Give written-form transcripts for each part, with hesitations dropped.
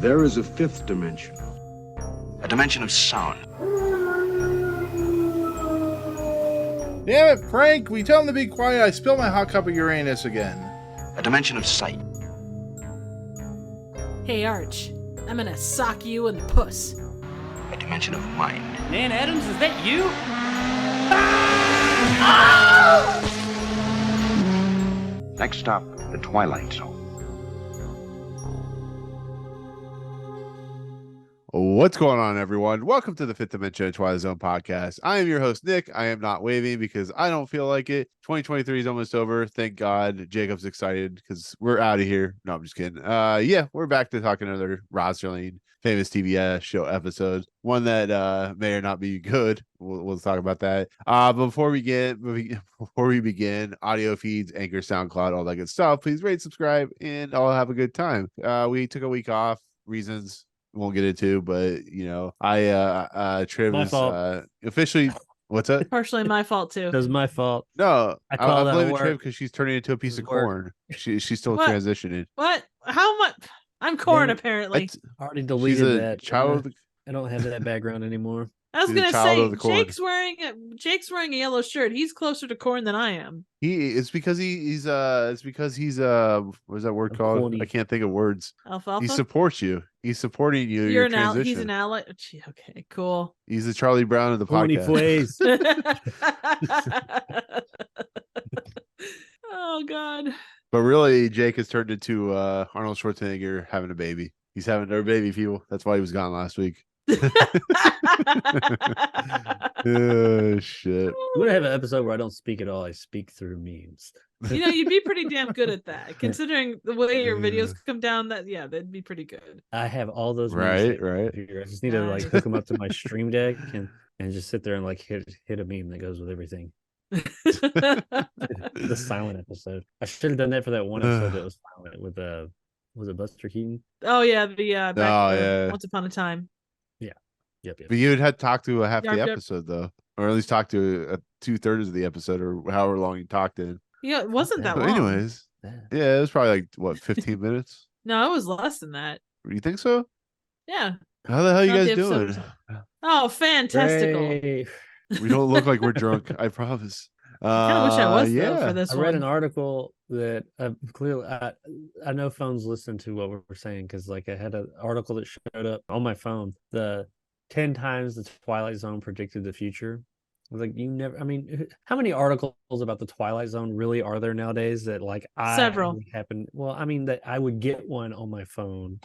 There is a fifth dimension. A dimension of sound. Damn it, Frank! We tell him to be quiet. I spilled my hot cup of Uranus again. A dimension of sight. Hey, Arch. I'm gonna sock you in the puss. A dimension of mind. Nan Adams, is that you? Next stop, the Twilight Zone. What's going on, everyone? Welcome to the Fifth Dimension Twilight Zone podcast. I am your host, Nick. I am not waving because I don't feel like it. 2023 is almost over. Thank God. Jacob's excited because we're out of here. No, I'm just kidding. Yeah, we're back to talking another Rod Serling famous TV show episode. One that may or not be good. We'll talk about that. Before we begin, audio feeds, Anchor, SoundCloud, all that good stuff. Please rate, subscribe, and I'll have a good time. We took a week off. Reasons won't get into, but you know, Triv is officially. What's that? Partially my fault too. It was my fault. No, I'm blaming Triv work. because she's turning into a piece of Work. corn. She's still What? transitioning. What? How much? I'm corn, Damn it. apparently. I already She's deleted a that. child of the. I don't have that background anymore. I was she's a gonna child say of the corn. Jake's wearing a yellow shirt. He's closer to corn than I am. It's because he's what is that word I'm called? corny. I can't think of words. Alfalfa. He supports you. He's supporting you. You're Your transition. He's an ally. Gee, okay, cool. He's the Charlie Brown of the Corny podcast. ways. Oh God. But really, Jake has turned into Arnold Schwarzenegger having a baby. He's having their baby, people. That's why he was gone last week. Oh shit. I'm gonna have an episode where I don't speak at all. I speak through memes. You know, you'd be pretty damn good at that, considering the way your videos come down. That'd be pretty good. I have all those memes Right, saved right. here. I just need to like Nice. hook them up to my stream deck and just sit there and like hit a meme that goes with everything. The silent episode. I should have done that for that one episode that was silent with was it Buster Keaton? Oh yeah, the yeah. Once Upon a Time. Yep. But you would have talked to a half Yep, the yep. episode though, or at least talk to 2/3 of the episode, or however long you talked in. Yeah, it wasn't that But long. anyways, yeah, it was probably like what 15 minutes. No, it was less than that. You think so? Yeah. How the hell you Not guys the episode doing? was- Oh, fantastical. Hooray. We don't look like we're drunk. I promise. I kind of wish I was though yeah. for this I one. read an article that clearly I know phones listen to what we're saying because like I had an article that showed up on my phone. The 10 times the Twilight Zone predicted the future. I was like, you never. I mean, how many articles about the Twilight Zone really are there nowadays that like Several. happen? Well, I mean that I would get one on my phone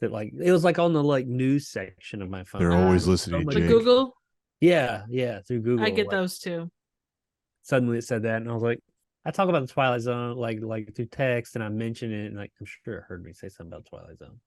that like it was like on the like news section of my phone. They're always listening, much- The Jake. Google, Yeah, through Google. I get like, those too. Suddenly it said that, and I was like, I talk about the Twilight Zone like through text, and I mention it, and like I'm sure it heard me say something about Twilight Zone.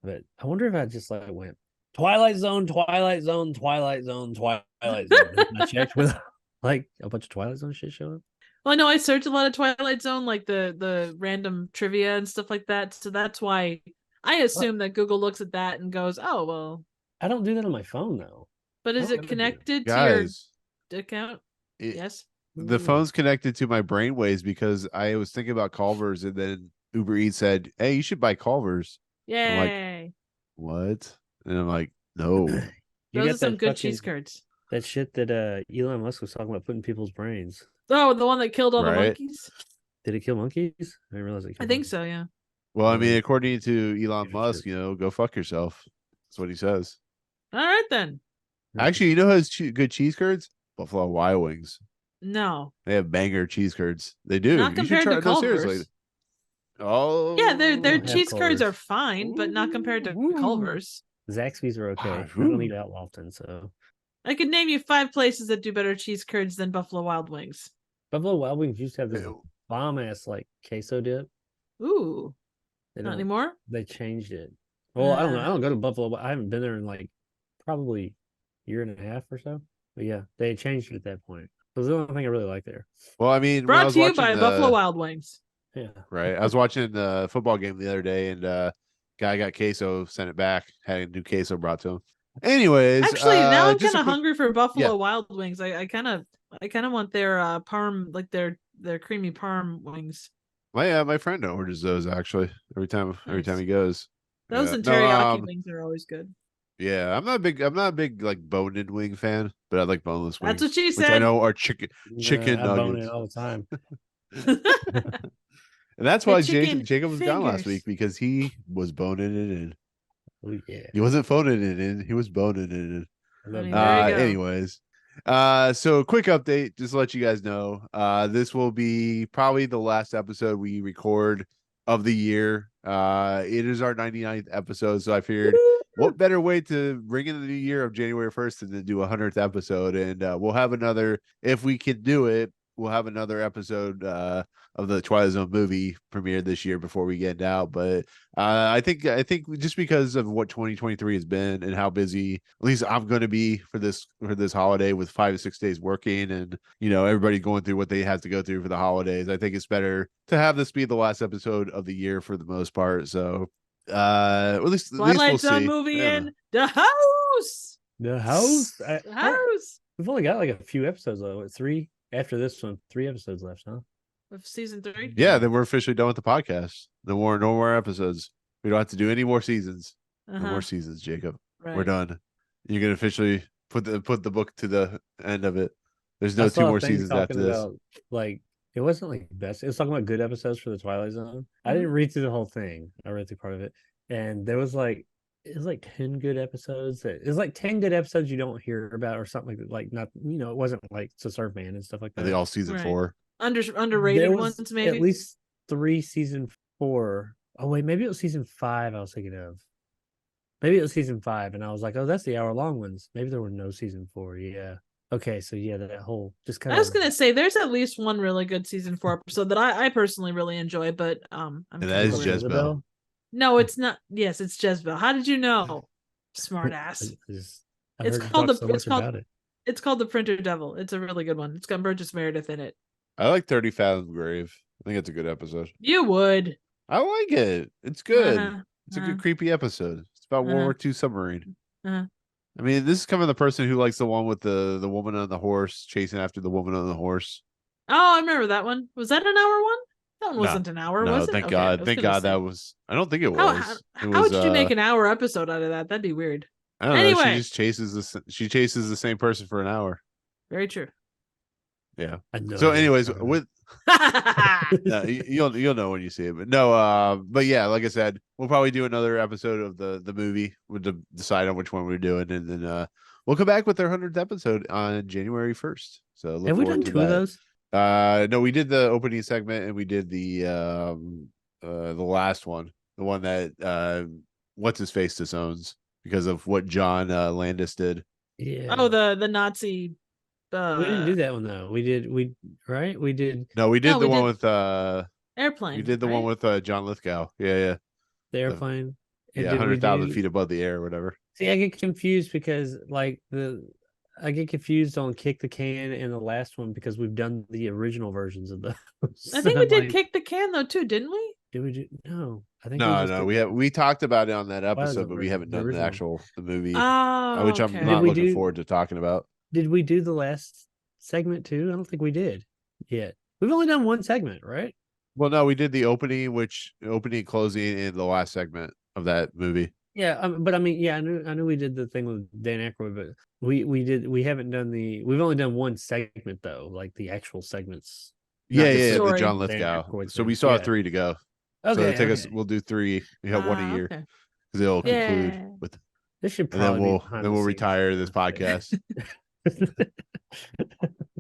But I wonder if I just like went Twilight Zone, Twilight Zone, Twilight Zone, Twilight Zone. And I checked with like a bunch of Twilight Zone shit showing up. Well, no, I search a lot of Twilight Zone, like the random trivia and stuff like that. So that's why I assume that Google looks at that and goes, "Oh, well." I don't do that on my phone though. But is Oh, it connected to Guys, your account? Yes. the phone's connected to my brainwaves because I was thinking about Culver's, and then Uber Eats said, "Hey, you should buy Culver's." Yay. What? And I'm like, no. You Those got are some that good fucking- cheese curds. That shit that Elon Musk was talking about putting people's brains. Oh, the one that killed all the Right. monkeys? Did it kill monkeys? I didn't realize it. I killed think monkeys. so, yeah. Well, I mean, according to Elon Yeah, Musk, sure. go fuck yourself. That's what he says. All right then. Actually, you know who has good cheese curds? Buffalo Wild Wings. No. They have banger cheese curds. They do. Not You should compared to try. No, seriously. Culver's. Oh, Yeah, their have cheese curds are Culver's. fine, but not compared to Ooh. Culver's. Zaxby's are okay. Ah, I don't ooh. eat out often, so I could name you 5 places that do better cheese curds than Buffalo Wild Wings. Buffalo Wild Wings used to have this Ew. bomb ass like queso dip. Ooh, They not don't- anymore? They changed it. Well, I don't know. I Ah. don't go to Buffalo. I haven't been there in like probably a year and a half or so. But yeah, they changed it at that point. It was the only thing I really liked there. Well, I mean, when I Brought was to you watching by Buffalo Wild Wings. Yeah. Right. I was watching the football game the other day, and guy got queso, sent it back, had a new queso brought to him. Anyways, Actually, now I'm just kind a of quick- hungry for Buffalo yeah. Wild Wings. I kind of want their parm, like their creamy parm wings. My friend orders those actually every time Nice. he goes. Those Yeah. and No, teriyaki wings are always good. yeah, I'm not a big like bone-in wing fan, but I like boneless wings. That's what she Which I said. know are chicken I bone it nuggets. all the time. And that's The why chicken Jacob was gone last fingers. week because he was boning it in. Oh yeah, He wasn't phoning it in, he was boning it in. I love mean, that. there you go. Anyways, so quick update, just to let you guys know. This will be probably the last episode we record of the year. It is our 99th episode, so I figured what better way to bring in the new year of January 1st than to do a 100th episode, and we'll have another, if we can do it, we'll have another episode of the Twilight Zone movie premiere this year before we get out. But I think just because of what 2023 has been and how busy at least I'm going to be for this holiday with 5 to 6 days working, and everybody going through what they have to go through for the holidays, I think it's better to have this be the last episode of the year for the most part. So at least Twilight we'll Zone see. movie Yeah. in the house. The house. The house We've only got like a few episodes though. 3 after this one. 3 episodes left, huh? of season 3. Yeah, then we're officially done with the podcast. No more episodes. We don't have to do any more seasons. No more seasons, Jacob. Right. We're done. You can officially put the book to the end of it. There's no I 2 saw a more thing seasons after talking this. about, like, it wasn't like best. It was talking about good episodes for the Twilight Zone. I Mhm. didn't read through the whole thing. I read through part of it, and there was like it was like 10 good episodes. It was like 10 good episodes you don't hear about or something like not it wasn't like To Serve Man and stuff like Are that. they all season Right. 4? Underrated There was ones, maybe. at least 3 season 4. Oh wait, maybe it was season 5 I was thinking of. Maybe it was season 5, and I was like, oh, that's the hour-long ones. Maybe there were no season 4. Yeah. Okay, so yeah, that whole just kind I of. was gonna say there's at least one really good season 4 episode that I personally really enjoy, but I'm And that kinda is worried. Jezebel. No, it's not. Yes, it's Jezebel. How did you know? Smart ass. I've It's heard you called talk the- so it's much called- about it. It's called The Printer Devil. It's a really good one. It's got Burgess Meredith in it. I like 30 Fathom Grave. I think it's a good episode. You would. I like it. It's good. Uh-huh, It's a uh-huh. good creepy episode. It's about World Uh-huh. War II submarine. Uh-huh. I mean, this is coming from the person who likes the one with the woman on the horse chasing after the woman on the horse. Oh, I remember that one. Was that an hour one? That one No, wasn't an hour, No, was it? thank Okay, I God. was Thank gonna God say. that was. I don't think it How, was. how, It how was, would you make an hour episode out of that? That'd be weird. I don't know. Anyway. She just chases the same person for an hour. Very true. Yeah. I know. So, anyways, Sorry. with no, you'll know when you see it, but no, but yeah, like I said, we'll probably do another episode of the movie. We'll decide on which one we're doing, and then we'll come back with our 100th episode on January 1st. So look Have we forward done to 2 of that. those? No, we did the opening segment, and we did the last one, the one that what's his face disowns because of what John Landis did. Yeah. Oh, the Nazi. we didn't do that one though. We did. No, we did No, the we one did with Airplane. we did the one right? with John Lithgow. Yeah. the airplane. And Yeah, did we 100,000 do- feet above the air or whatever. See, I get confused because I get confused on Kick the Can and the last one because we've done the original versions of those. I think we I'm did like, Kick the Can though too, didn't we? Did we do? No, I think No, we talked about it on that was episode, the but we version- haven't the done the original. movie, Oh, which I'm okay. not we looking do- forward to talking about. Did we do the last segment too? I don't think we did yet. We've only done one segment, right? Well, no, we did the opening, closing, and the last segment of that movie. Yeah, but I mean, yeah, I knew we did the thing with Dan Aykroyd, but we haven't done we've only done one segment though, like the actual segments. Yeah, Not the the story. John Dan Lithgow. Aykroyd So thing. we still have Yeah. 3 to go. Okay, So it'll take us. okay. We'll do 3. We have one a year Okay. because it'll conclude Yeah. with, This should and then probably be behind the we'll scenes. retire this podcast.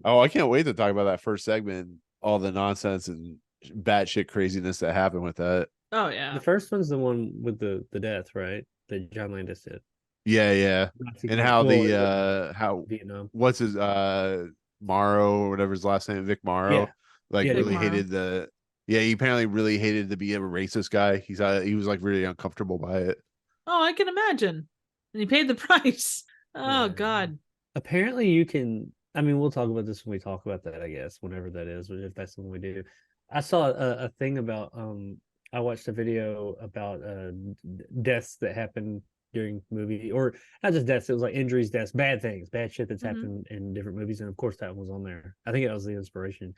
Oh, I can't wait to talk about that first segment, and all the nonsense and batshit craziness that happened with that. Oh yeah. The first one's the one with the death, right? That John Landis did. Yeah, Nazi and con- how well, the how Vietnam. what's his Morrow or whatever his last name, Vic Morrow, Yeah. Yeah, really Vic hated he apparently really hated to be a racist guy. He was like really uncomfortable by it. Oh, I can imagine. And he paid the price. Oh Yeah. God. Apparently, you can. I mean, we'll talk about this when we talk about that. I guess whenever that is, if that's something we do. I saw a thing about. I watched a video about deaths that happened during movie, or not just deaths. It was like injuries, deaths, bad things, bad shit that's Mhm. happened in different movies, and of course that was on there. I think it was the inspiration.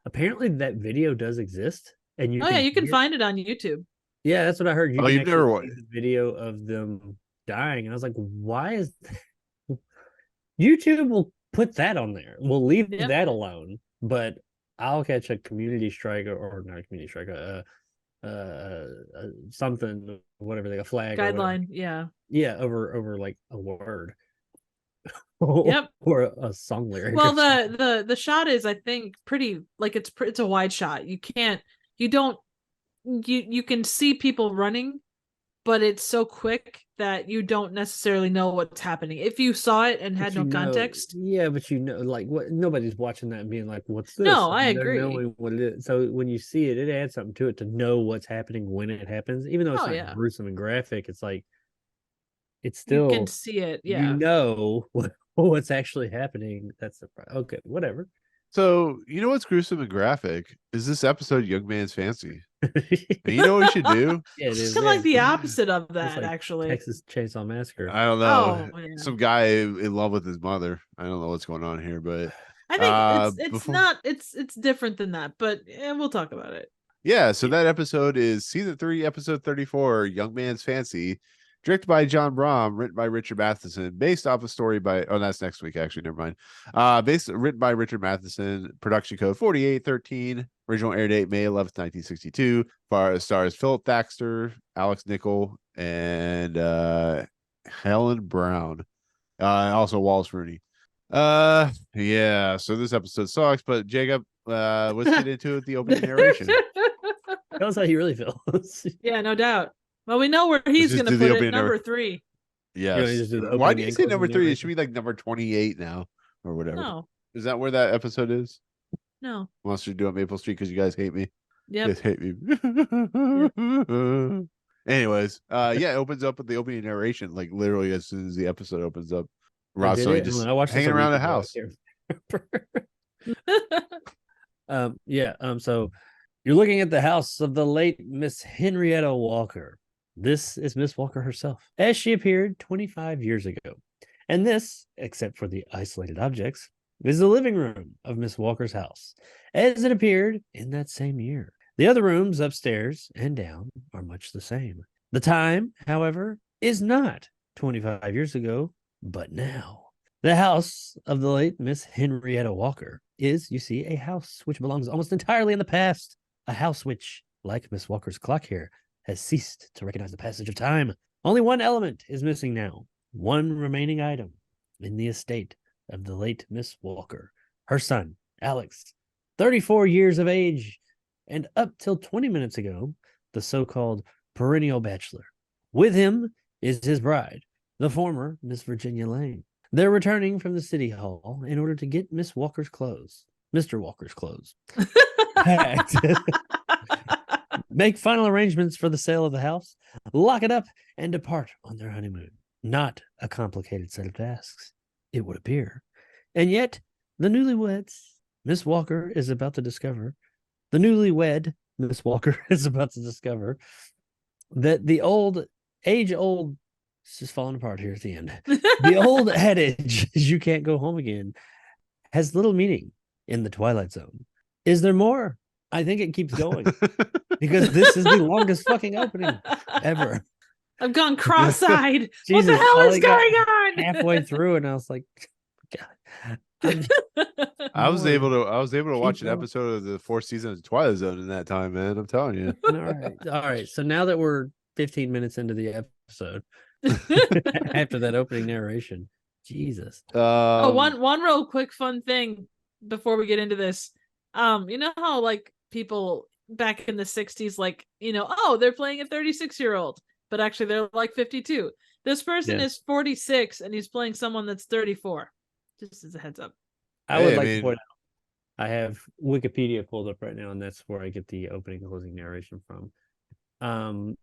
Apparently, that video does exist, and Oh yeah, you can hear- find it on YouTube. Yeah, that's what I heard. You Oh, can you've never actually see the video of them dying. And I was like, why is that? YouTube will put that on there. We'll leave Yep. that alone. But I'll catch a community strike or not a community strike, something, whatever they a flag or whatever. Guideline. Yeah. Yeah, over like a word. Yep. Or a song lyric. Well, or something. the shot is, I think, pretty like it's a wide shot. You can see people running, but it's so quick that you don't necessarily know what's happening. If you saw it and had no context. Yeah, but like what nobody's watching that and being like, what's this? No, I They're agree. knowing what it is. So when you see it, it adds something to it to know what's happening when it happens. Even though it's not gruesome and graphic, it's like it's still you can see it. Yeah. You know what's actually happening. That's the okay, whatever. So you know what's gruesome and graphic is this episode Young Man's Fancy. And you know what we should do? Yeah, it It's is. kind of like the opposite of It's that, like actually. Texas Chainsaw Massacre. I don't know. Oh, yeah. Some guy in love with his mother. I don't know what's going on here, but I think it's before... not it's different than that, but we'll talk about it. Yeah, so that episode is season 3, episode 34, Young Man's Fancy, directed by John Brahm, written by Richard Matheson, based off a story by that's next week, actually, never mind. Written by Richard Matheson, production code 4813, original air date May 11th, 1962. Stars Philip Thaxter, Alex Nicol, and Helen Brown. Also Wallace Rooney. Yeah, so this episode sucks, but Jacob, let's get into it, the opening narration. Tell us how you really feel. Yeah, no doubt. Well, we know where he's going to put it, number 3. Yes. Why do you say number 3? It should be like number 28 now or whatever. No. Is that where that episode is? No. Unless you're doing Maple Street because you guys hate me. Yep. You guys hate me. Anyways, it opens up with the opening narration, like literally as soon as the episode opens up. Rod Serling just hanging around the house. So you're looking at the house of the late Miss Henrietta Walker. This is Miss Walker herself, as she appeared 25 years ago. And this, except for the isolated objects, is the living room of Miss Walker's house, as it appeared in that same year. The other rooms upstairs and down are much the same. The time, however, is not 25 years ago, but now. The house of the late Miss Henrietta Walker is, you see, a house which belongs almost entirely in the past. A house which, like Miss Walker's clock here, has ceased to recognize the passage of time. Only one element is missing now. One remaining item in the estate of the late Miss Walker. Her son, Alex, 34 years of age, and up till 20 minutes ago, the so-called perennial bachelor. With him is his bride, the former Miss Virginia Lane. They're returning from the city hall in order to get Miss Walker's clothes, Mr. Walker's clothes, packed, make final arrangements for the sale of the house, lock it up, and depart on their honeymoon. Not a complicated set of tasks, it would appear. And yet, the newlyweds, Miss Walker is about to discover, the newlywed, Miss Walker is about to discover that the age-old, it's just falling apart here at the end. The old adage, you can't go home again, has little meaning in the Twilight Zone. Is there more? I think it keeps going because this is the longest fucking opening ever. I've gone cross-eyed. What the hell is going on? Halfway through, and I was like, God. I was able to watch an episode of the 4th season of Twilight Zone in that time, man. I'm telling you. All right. So now that we're 15 minutes into the episode, after that opening narration, Jesus. One real quick fun thing before we get into this. You know how like people back in the 60s, like, they're playing a 36-year-old, but actually they're like 52. This person is 46 and he's playing someone that's 34. Just as a heads up. I would like to point out, I have Wikipedia pulled up right now, and that's where I get the opening and closing narration from.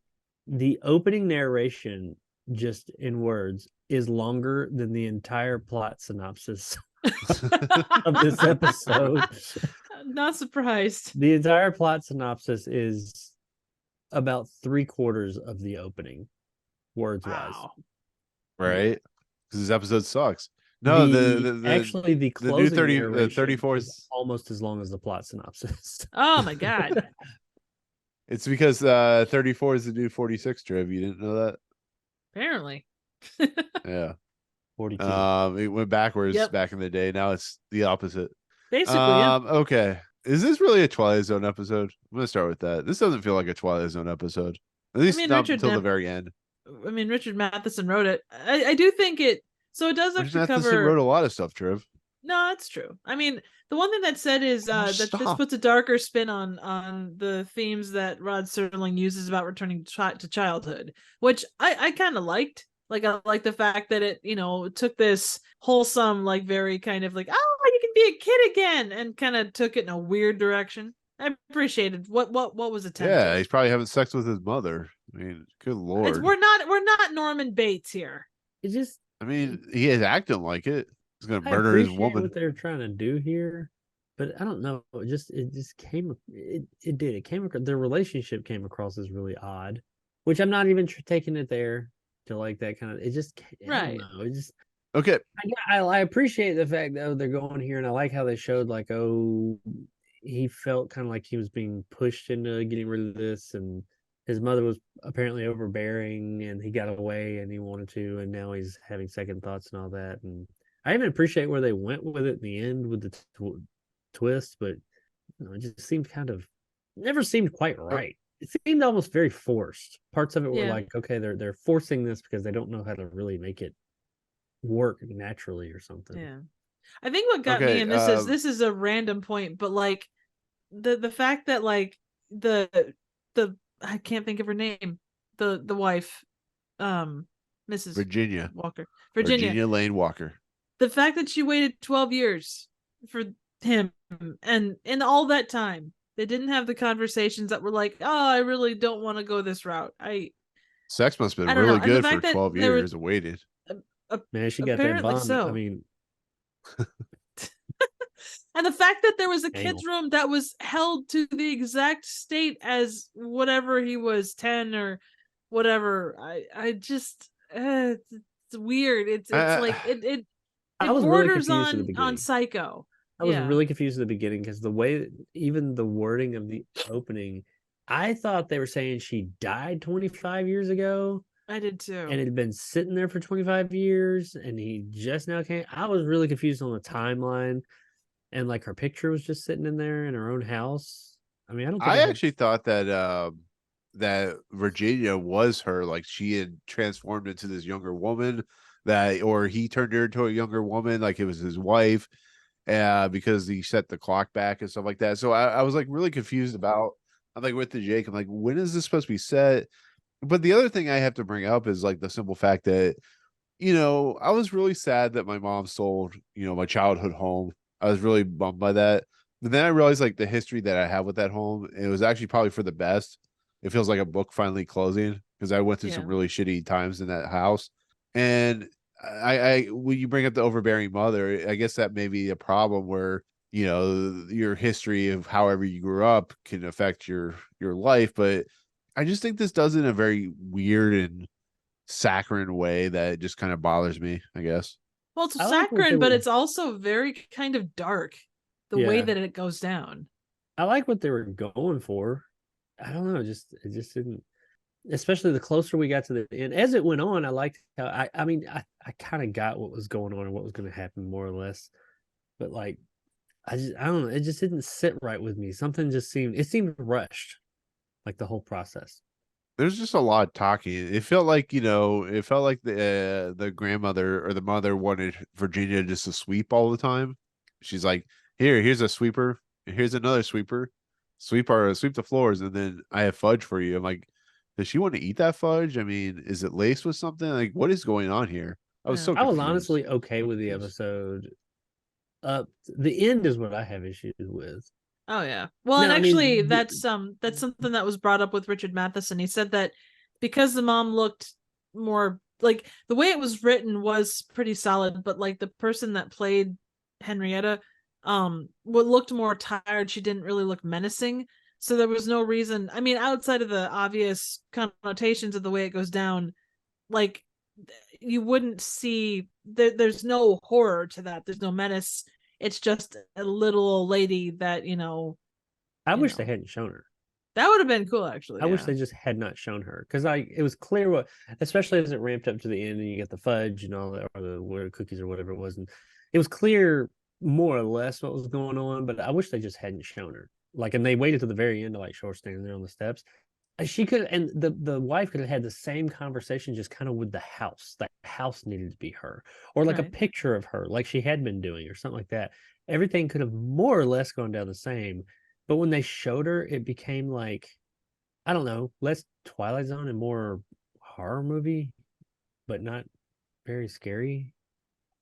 The opening narration, just in words, is longer than the entire plot synopsis of this episode. Not surprised. The entire plot synopsis is about 3/4 of the opening, words wise. Right? Because this episode sucks. No, the closing new 34 is almost as long as the plot synopsis. Oh my God. It's because 34 is the new 46 Trev. You didn't know that? Apparently. Yeah. 42. It went backwards Yep. back in the day. Now it's the opposite. Basically, yeah. Okay. Is this really a Twilight Zone episode? I'm gonna start with that. This doesn't feel like a Twilight Zone episode. At least mean, not Richard until the Math- very end. I mean, Richard Matheson wrote it. I do think it. So it does Richard actually Matheson cover. wrote a lot of stuff, Trev. No, that's true. I mean, the one thing that said is that this stop. puts a darker spin on the themes that Rod Serling uses about returning to childhood, which I kind of liked. Like, I like the fact that it, took this wholesome, like, very kind of like, oh, you can be a kid again, and kind of took it in a weird direction. I appreciated what was attempted. Yeah, he's probably having sex with his mother. I mean, good lord. We're not Norman Bates here. It just I mean, he is acting like it. He's gonna I murder his appreciate woman. what they're trying to do here, but I don't know. It just came. It did. It came. Their relationship came across as really odd, which I'm not even taking it there to like that kind of. It just Right. I don't know. It just. Okay. I appreciate the fact that they're going here, and I like how they showed like he felt kind of like he was being pushed into getting rid of this, and his mother was apparently overbearing, and he got away, and he wanted to, and now he's having second thoughts and all that. And I even appreciate where they went with it in the end with the twist, but it just seemed never seemed quite right. It seemed almost very forced. Parts of it were like, okay, they're forcing this because they don't know how to really make it work naturally or something. Yeah. I think what got me, and this is a random point, but like the fact that like the I can't think of her name, the wife, Mrs. Virginia Lane Walker. The fact that she waited 12 years for him, and in all that time they didn't have the conversations that were like, oh, I really don't want to go this route. Sex must have been really good for 12 years of waiting. Man, she got that bond. So. I mean, and the fact that there was a Anal. kid's room that was held to the exact state as whatever he was, 10 or whatever. I just it's weird. It's like it borders really on psycho. I was really confused at the beginning because the way, even the wording of the opening, I thought they were saying she died 25 years ago. I did too. And it had been sitting there for 25 years, and he just now came. I was really confused on the timeline, and like her picture was just sitting in there in her own house. I mean, I actually thought that that Virginia was her, like she had transformed into this younger woman, or he turned her into a younger woman, like it was his wife, because he set the clock back and stuff like that. So I was like really confused about. I'm like with the Jake. I'm like, when is this supposed to be set? But the other thing I have to bring up is like the simple fact that, I was really sad that my mom sold, my childhood home. I was really bummed by that. But then I realized like the history that I have with that home, it was actually probably for the best. It feels like a book finally closing because I went through some really shitty times in that house. And I when you bring up the overbearing mother, I guess that may be a problem where, your history of however you grew up can affect your life. But I just think this does it in a very weird and saccharine way that just kind of bothers me, I guess. Well, it's saccharine, but it's also very kind of dark, the way that it goes down. I like what they were going for. I don't know, it just didn't, especially the closer we got to the end. As it went on, I liked how, I mean, I kind of got what was going on and what was going to happen more or less. But like, I don't know, it just didn't sit right with me. Something just seemed rushed. Like the whole process. There's just a lot of talking. It felt like, the grandmother or the mother wanted Virginia just to sweep all the time. She's like, here's a sweeper. Here's another sweeper. Sweep the floors. And then I have fudge for you. I'm like, does she want to eat that fudge? I mean, is it laced with something? Like, what is going on here? I was so confused. I was honestly okay with the episode. The end is what I have issues with. Oh yeah. Well, and actually that's something that was brought up with Richard Matheson. He said that because the mom looked more like, the way it was written was pretty solid, but like the person that played Henrietta looked more tired. She didn't really look menacing. So there was no reason. I mean, outside of the obvious connotations of the way it goes down, like you wouldn't see there's no horror to that. There's no menace. It's just a little old lady that, I wish they hadn't shown her. That would have been cool, actually. I wish yeah. they just had not shown her, because it was clear what, especially as it ramped up to the end and you get the fudge and all that, or the cookies or whatever it was, and it was clear more or less what was going on. But I wish they just hadn't shown her. Like, and they waited to the very end to like show her standing there on the steps. She could, and the wife could have had the same conversation, just kind of with the house. The house needed to be her, or like a Right. picture of her, like she had been doing, or something like that. Everything could have more or less gone down the same. But when they showed her, it became like, I don't know, less Twilight Zone and more horror movie, but not very scary.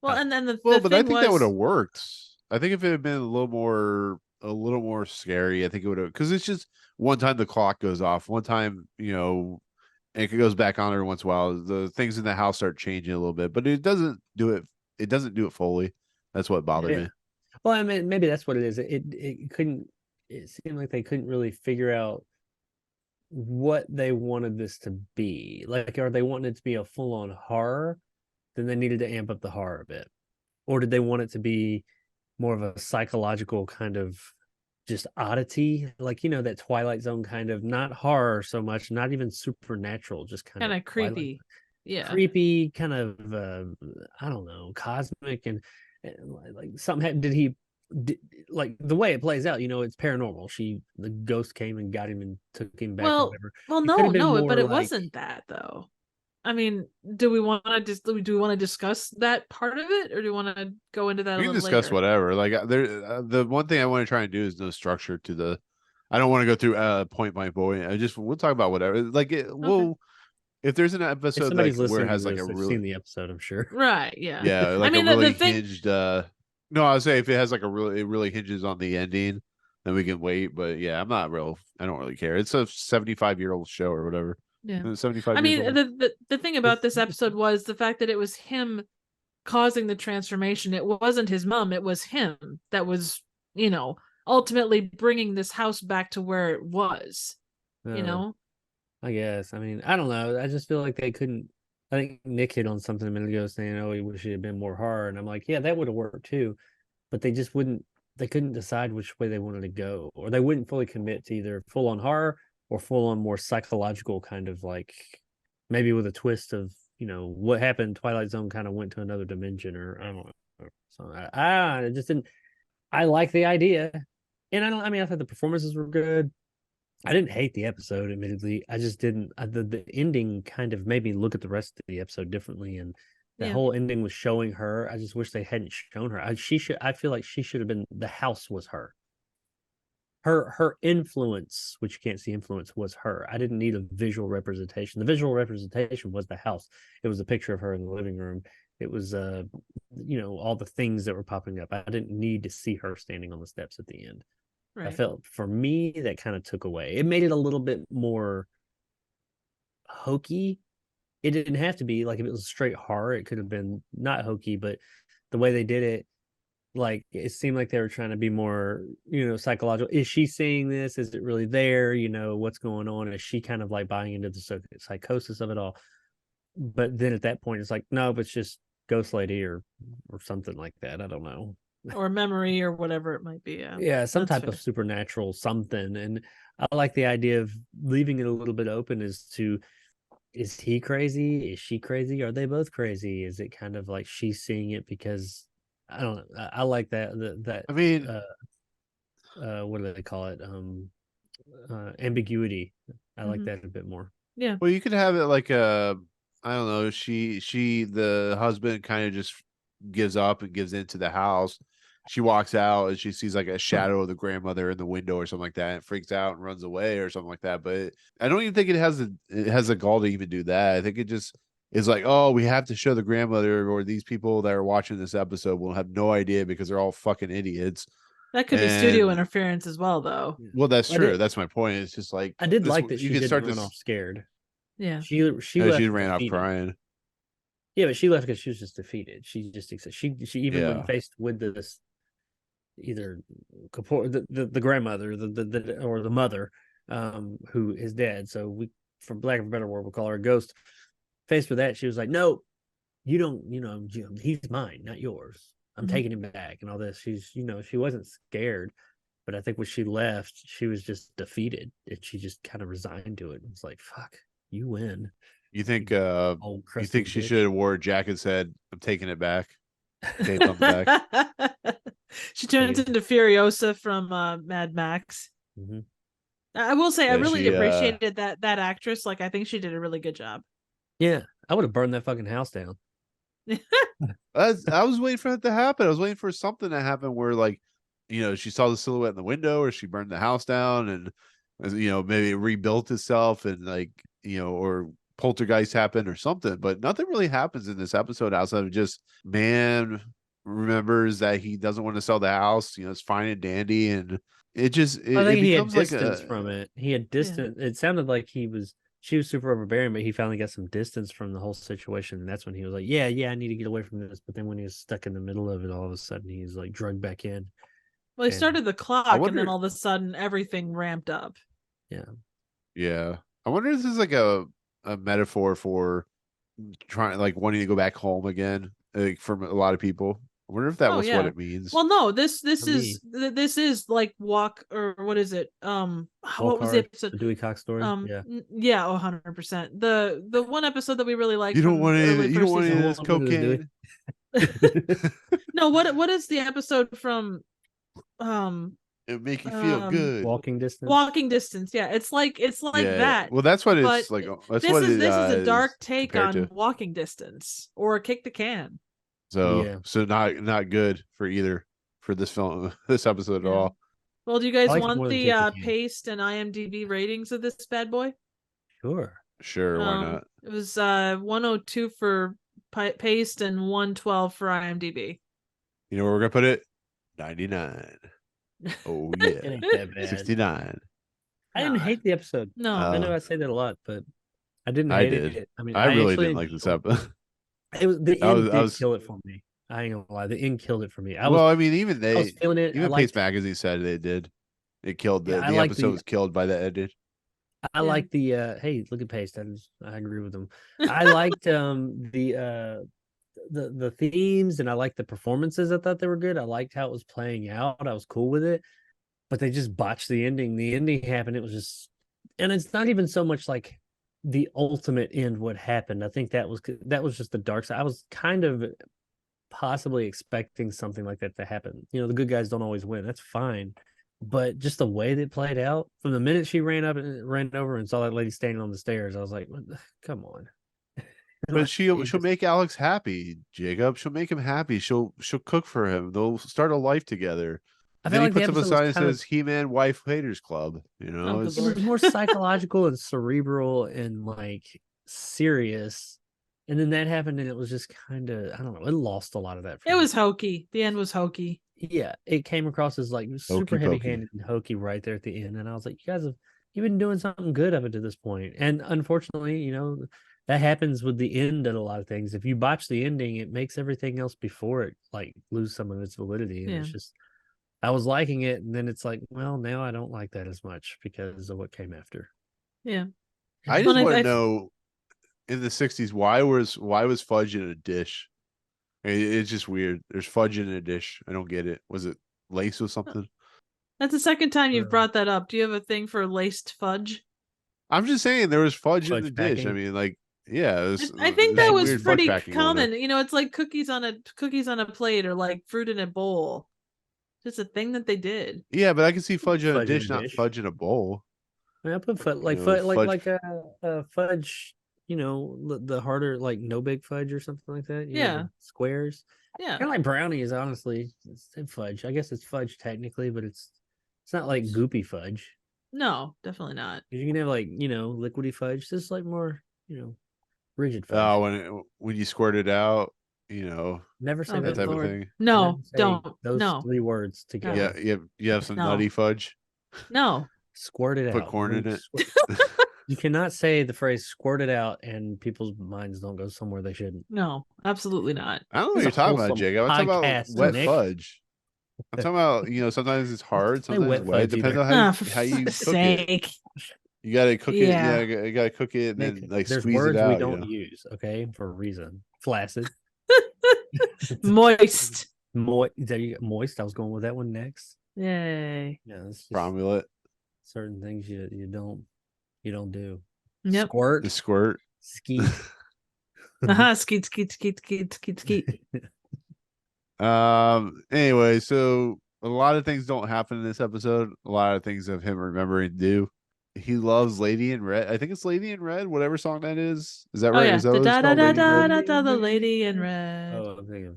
Well, and then Well, the but I thing think that would have was, worked. I think if it had been a little more scary, I think it would have, because it's just one time the clock goes off, one time, and it goes back on every once in a while. The things in the house start changing a little bit, but it doesn't do it. It doesn't do it fully. That's what bothered Yeah. me. Well, I mean, maybe that's what it is. It couldn't. It seemed like they couldn't really figure out what they wanted this to be. Like, are they wanting it to be a full on horror? Then they needed to amp up the horror a bit, or did they want it to be more of a psychological kind of just oddity, like that Twilight Zone kind of, not horror so much, not even supernatural, just kind kind of of creepy. Yeah. creepy, kind of I don't know, cosmic, and like something. Like the way it plays out, it's paranormal. The ghost came and got him and took him back or Well, whatever. well, It could have been no, more but it like, wasn't that though. I mean, do we want to discuss that part of it, or do we want to go into that We a can little discuss later? whatever. Like the one thing I want to try and do is no structure to the. I don't want to go through point by point. We'll talk about whatever. Like we'll, if there's an if episode like somebody's where it listening to has like this, a they've really, seen the episode, I'm sure. Right. Yeah. yeah, I like a mean, really the thing. hinged. No, I would say if it has like it really hinges on the ending, then we can wait. But yeah, I don't really care. It's a 75-year-old show or whatever. Yeah. 75 I years mean, old. the thing about this episode was the fact that it was him causing the transformation. It wasn't his mom. It was him that was, ultimately bringing this house back to where it was. Oh, I guess. I mean, I don't know. I just feel like they couldn't. I think Nick hit on something a minute ago saying, "Oh, he wish it had been more horror," and I'm like, "Yeah, that would have worked too," but they just wouldn't. They couldn't decide which way they wanted to go, or they wouldn't fully commit to either full on horror or full on more psychological kind of, like, maybe with a twist of what happened. Twilight Zone kind of went to another dimension, or I don't know. So I just didn't. I like the idea, and I don't. I mean, I thought the performances were good. I didn't hate the episode, admittedly. I just didn't. The ending kind of made me look at the rest of the episode differently, and the Yeah. whole ending was showing her. I just wish they hadn't shown her. She should. I feel like she should have been. The house was her. Her influence, which you can't see influence, was her. I didn't need a visual representation. The visual representation was the house. It was a picture of her in the living room. It was all the things that were popping up. I didn't need to see her standing on the steps at the end. I Right. felt, for me, that kind of took away. It made it a little bit more hokey. It didn't have to be. Like, if it was straight horror, it could have been not hokey, but the way they did it, like, it seemed like they were trying to be more, psychological. Is she seeing this? Is it really there? What's going on? Is she kind of like buying into the psychosis of it all? But then at that point, it's like, no, but it's just ghost lady or something like that. I don't know. Or memory or whatever it might be. Yeah, some That's type of fair. supernatural something. And I like the idea of leaving it a little bit open as to, is he crazy? Is she crazy? Are they both crazy? Is it kind of like she's seeing it because, I don't know. I like that I mean, what do they call it? Ambiguity. I like Mhm. that a bit more. Yeah. well, you could have it like I don't know. The husband kind of just gives up and gives into the house. She walks out and she sees like a shadow of the grandmother in the window or something like that, and freaks out and runs away or something like that. But I don't even think it has the gall to even do that. I think it just is like, oh, we have to show the grandmother, or these people that are watching this episode will have no idea because they're all fucking idiots. That could be studio And interference as well, though. well, that's I true. did- That's my point. It's just like I did this, like that you she can didn't start run this. off scared. Yeah. She No, left she ran off defeated. crying. Yeah, but she left because she was just defeated. She just she even when Yeah. faced with this, either the grandmother, or the mother, who is dead. So we, for lack of a better word, we'll call her a ghost. Faced with that, she was like, "No, you don't. He's mine, not yours. I'm Mhm. taking him back," and all this. She's, she wasn't scared, But I think when she left, she was just defeated, and she just kind of resigned to it. And it's like, fuck, you win. You think Old you think crusty she bitch. should have wore a jacket and said, "I'm taking it back." Taped on the back. She turns Maybe. into Furiosa from Mad Max. Mhm. I will say I Yeah, really she, appreciated that actress. Like I think she did a really good job. Yeah, I would have burned that fucking house down. I was waiting for that to happen. I was waiting for something to happen where, like, she saw the silhouette in the window, or she burned the house down, and maybe it rebuilt itself, and like, or poltergeist happened or something. But nothing really happens in this episode outside of just man remembers that he doesn't want to sell the house. It's fine and dandy, and it I think he had becomes like distance from it. He had Yeah. distance. It sounded like she was super overbearing, but he finally got some distance from the whole situation. And that's when he was like, yeah, I need to get away from this. But then when he was stuck in the middle of it, all of a sudden he's like drugged back in. Well, he And- started the clock, I and wonder- then all of a sudden everything ramped up. Yeah. I wonder if this is like a metaphor for trying, like, wanting to go back home again, like, for a lot of people. I wonder if that Oh, was yeah. what it means. Well, no, this For me. is like walk, or what is it? What was the Hard, episode? the Dewey Cox story. Yeah. Yeah, 100%. The one episode that we really liked. You don't from want the any. early You don't first want any of season. this What did it cocaine. No, what is the episode from? It make you feel good. Walking distance. Walking Distance. Yeah, it's like Yeah. that. Well, that's what but it's like. That's this what is it, this is a dark is take compared on to. Walking Distance or Kick the Can. So Yeah. so not good for either for this film, this episode at Yeah. all. Well, do you guys I like it more want than the Kick the Can. paste and IMDb ratings of this bad boy? Sure. Sure, why not? It was 102 for paste and 112 for IMDb. You know where we're gonna put it? 99. Oh It yeah. ain't that bad. 69. I didn't Nah. hate the episode. No, I know I say that a lot, but I didn't I hate did. it. I mean, I really actually didn't like this enjoyed episode. it. It was the I end was- did I was- kill it for me. I ain't gonna lie, the end killed it for me. I Well, was, I mean, even I was feeling it. I even liked, Pace Magazine said they did. It killed Yeah, the I like episode the- was killed by the edit. I Yeah. like the hey, look at Pace. I agree with him. I liked the themes, and I liked the performances. I thought they were good. I liked how it was playing out. I was cool with it, but they just botched the ending. The ending happened. It was just, and it's not even so much like the ultimate end. What happened? I think that was just the dark side. I was kind of possibly expecting something like that to happen. The good guys don't always win. That's fine. But just the way that it played out, from the minute she ran over and saw that lady standing on the stairs, I was like, "Come on!" But she'll make Alex happy, Jacob. She'll make him happy. She'll cook for him. They'll start a life together. I And feel then like he the puts up a episode sign was that kind of, says "He-Man Wife Haters Club." Oh, It's, good it was more psychological and cerebral and like serious. And then that happened, and it was just kind of, I don't know. It lost a lot of that. For It me. was hokey. The end was hokey. Yeah, it came across as like super Hokey pokey. heavy-handed and hokey right there at the end, and I was like, you've been doing something good up until this point. And unfortunately, that happens with the end of a lot of things. If you botch the ending, it makes everything else before it like lose some of its validity. And it's Yeah. just, I was liking it, and then it's like, well, now I don't like that as much because of what came after. Yeah. I Well, just want I- to know, in the '60s, why was fudge in a dish? It's just weird. There's fudge in a dish. I don't get it. Was it laced with something? That's the second time you've Uh, brought that up. Do you have a thing for laced fudge? I'm just saying there was fudge in Fudge the dish. I packing. mean, like, yeah, it was, I think there's that was weird fudge pretty packing going on. common. It's like cookies on a plate, or like fruit in a bowl. Just a thing that they did. Yeah, but I can see fudge in a Fudge in a dish, not dish. fudge in a bowl. I mean, I put like You know, fudge, like fudge- a fudge, the harder, like no big fudge or something like that. Yeah. The squares. Yeah. Kind of like brownies, honestly. It's fudge. I guess it's fudge technically, but it's not like goopy fudge. No, definitely not. You can have like liquidy fudge. This is like more rigid fudge. When you squirt it out, Never say Oh, that that type of Lord. thing. No, Never say don't. those No. 3 words together. Yeah, you have some No. nutty fudge. No. Squirt it Put out. corn in When it. You cannot say the phrase "squirt it out" and people's minds don't go somewhere they shouldn't. No, absolutely not. I don't know what This you're is a talking about, wholesome Jacob. I'm talking podcast, about wet Nick. fudge. I'm talking about, sometimes it's hard, Say sometimes wet it's wet. It fudge depends either. on Ah, for how you fuck's cook it. sake. You gotta cook it. Yeah. Yeah, you gotta cook it and Nick, then like there's squeeze words it out. we you don't know? use, okay, for a reason. Flaccid, Moist. moist. There you go. Moist. I was going with that one next. Yay. Yeah, it's just Promulet. certain things you don't do. Yep. Squirt, The squirt. skeet. Skeet, skeet, skeet, skeet, skeet, skeet. Anyway, so a lot of things don't happen in this episode. A lot of things of him remembering do. He loves Lady in Red. I think it's Lady in Red, whatever song that is. Is that Oh right? yeah, Is that the what it's da da called? da Lady in da Red? da da, the lady in red. Oh, I'm thinking of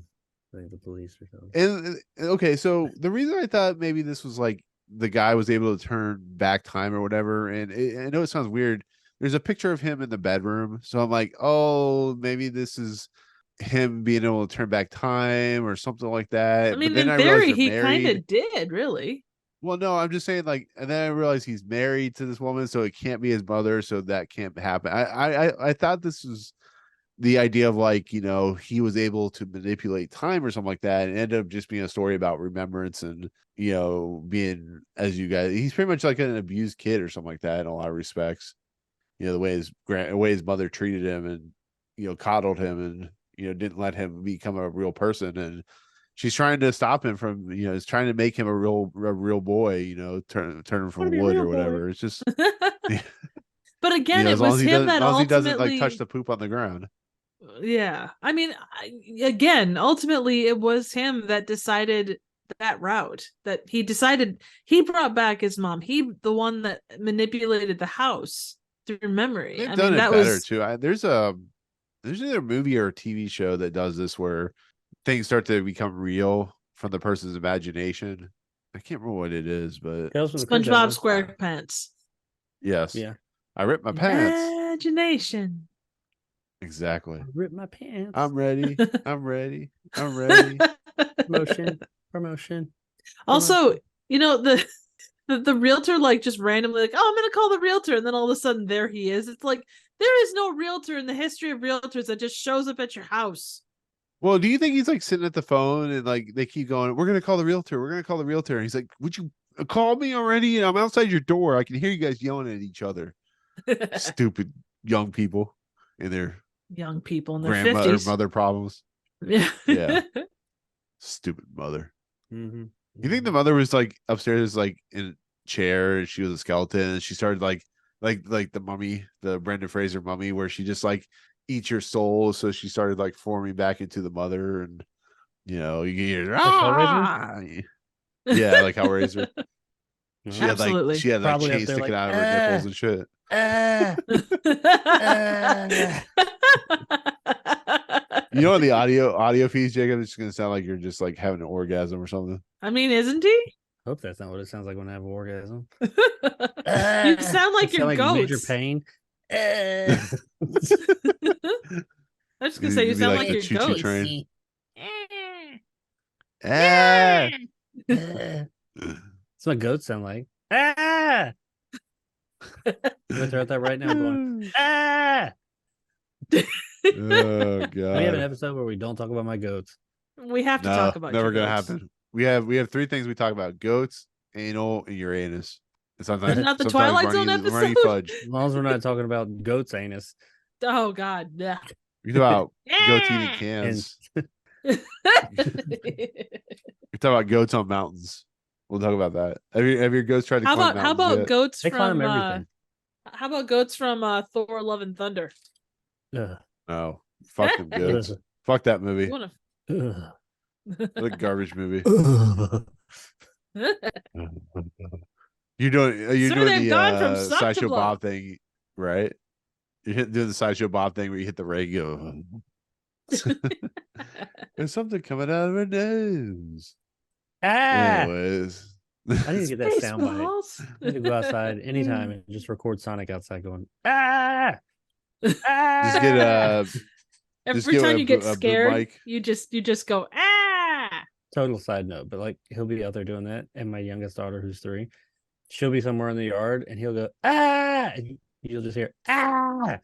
the police or something. And okay, so the reason I thought maybe this was like the guy was able to turn back time or whatever, and I know it sounds weird. There's a picture of him in the bedroom, so I'm like, oh, maybe this is him being able to turn back time or something like that. I mean, but then in I realized theory, they're he kind married. of did, really. Well, no, I'm just saying, like, and then I realized he's married to this woman, so it can't be his mother, so that can't happen. I thought this was the idea of like, he was able to manipulate time or something like that, and ended up just being a story about remembrance and being, as you guys, he's pretty much like an abused kid or something like that in a lot of respects. The way his mother treated him and coddled him and didn't let him become a real person, and she's trying to stop him from is trying to make him a real boy, turn him from wood or whatever. It's just But again, it as long was as he him doesn't, that as long as he doesn't like ultimately touch the poop on the ground. Yeah. I mean, again, ultimately, it was him that decided that route. That he decided he brought back his mom. He the one that manipulated the house through memory. They've I done mean, it that better was too. There's either a movie or a TV show that does this where things start to become real from the person's imagination. I can't remember what it is, but Tales from the Crypt had SpongeBob one. SquarePants. yes, Yeah. I ripped my pants. Imagination. Exactly. I ripped my pants. I'm ready. I'm ready. I'm ready. Promotion. Also, the realtor like just randomly like, oh, I'm gonna call the realtor, and then all of a sudden there he is. It's like there is no realtor in the history of realtors that just shows up at your house. Well, do you think he's like sitting at the phone and like they keep going, we're gonna call the realtor, we're gonna call the realtor, and he's like, would you call me already? I'm outside your door. I can hear you guys yelling at each other. Stupid young people in their Young people in their grandmother 50s. mother problems. Yeah. Yeah. Stupid mother. Mm-hmm. You think the mother was like upstairs, like in a chair, and she was a skeleton, and she started like the mummy, the Brendan Fraser mummy, where she just like eats your soul, so she started like forming back into the mother, and you hear yeah, like Hellraiser. She had like Absolutely. Probably up chains there, sticking like, out of her nipples and shit. On the audio feeds, Jacob, it's gonna sound like you're just like having an orgasm or something. I mean, isn't he? Hope that's not what it sounds like when I have an orgasm. You sound like your major goats. pain. I was just gonna say you It'd be sound like like the your choo-choo goats. train. That's what goats sound like. I'm gonna throw out that right now. I'm going, Oh god. We have an episode where we don't talk about my goats. We have to talk about never your gonna goats. happen. We have three things we talk about: goats, anal, and Uranus. And sometimes, Not the sometimes Twilight Zone runny episode? fudge. As long as we're not talking about goats' anus. Oh God, yeah. We talk about goats eating cans. We talk about goats on mountains. We'll talk about that. Have your goats tried to How climb about mountains yet? goats They climb from everything. how about goats from Thor: Love and Thunder? Ugh. No, fuck them goats. Fuck that movie. You wanna... Ugh. What a garbage movie. Ugh. You're doing Sir, they've gone from the suck to Sideshow blow. Bob thing, right? You're doing the Sideshow Bob thing where you hit the radio. There's something coming out of her nose. Anyways, I need to get that sound bite. Spaceballs. I need to go outside anytime and just record Sonic outside going, just get Every get time a you get boom scared, mic. you just go ah. Total side note, but like he'll be out there doing that, and my youngest daughter, who's 3, she'll be somewhere in the yard, and he'll go and you'll just hear That's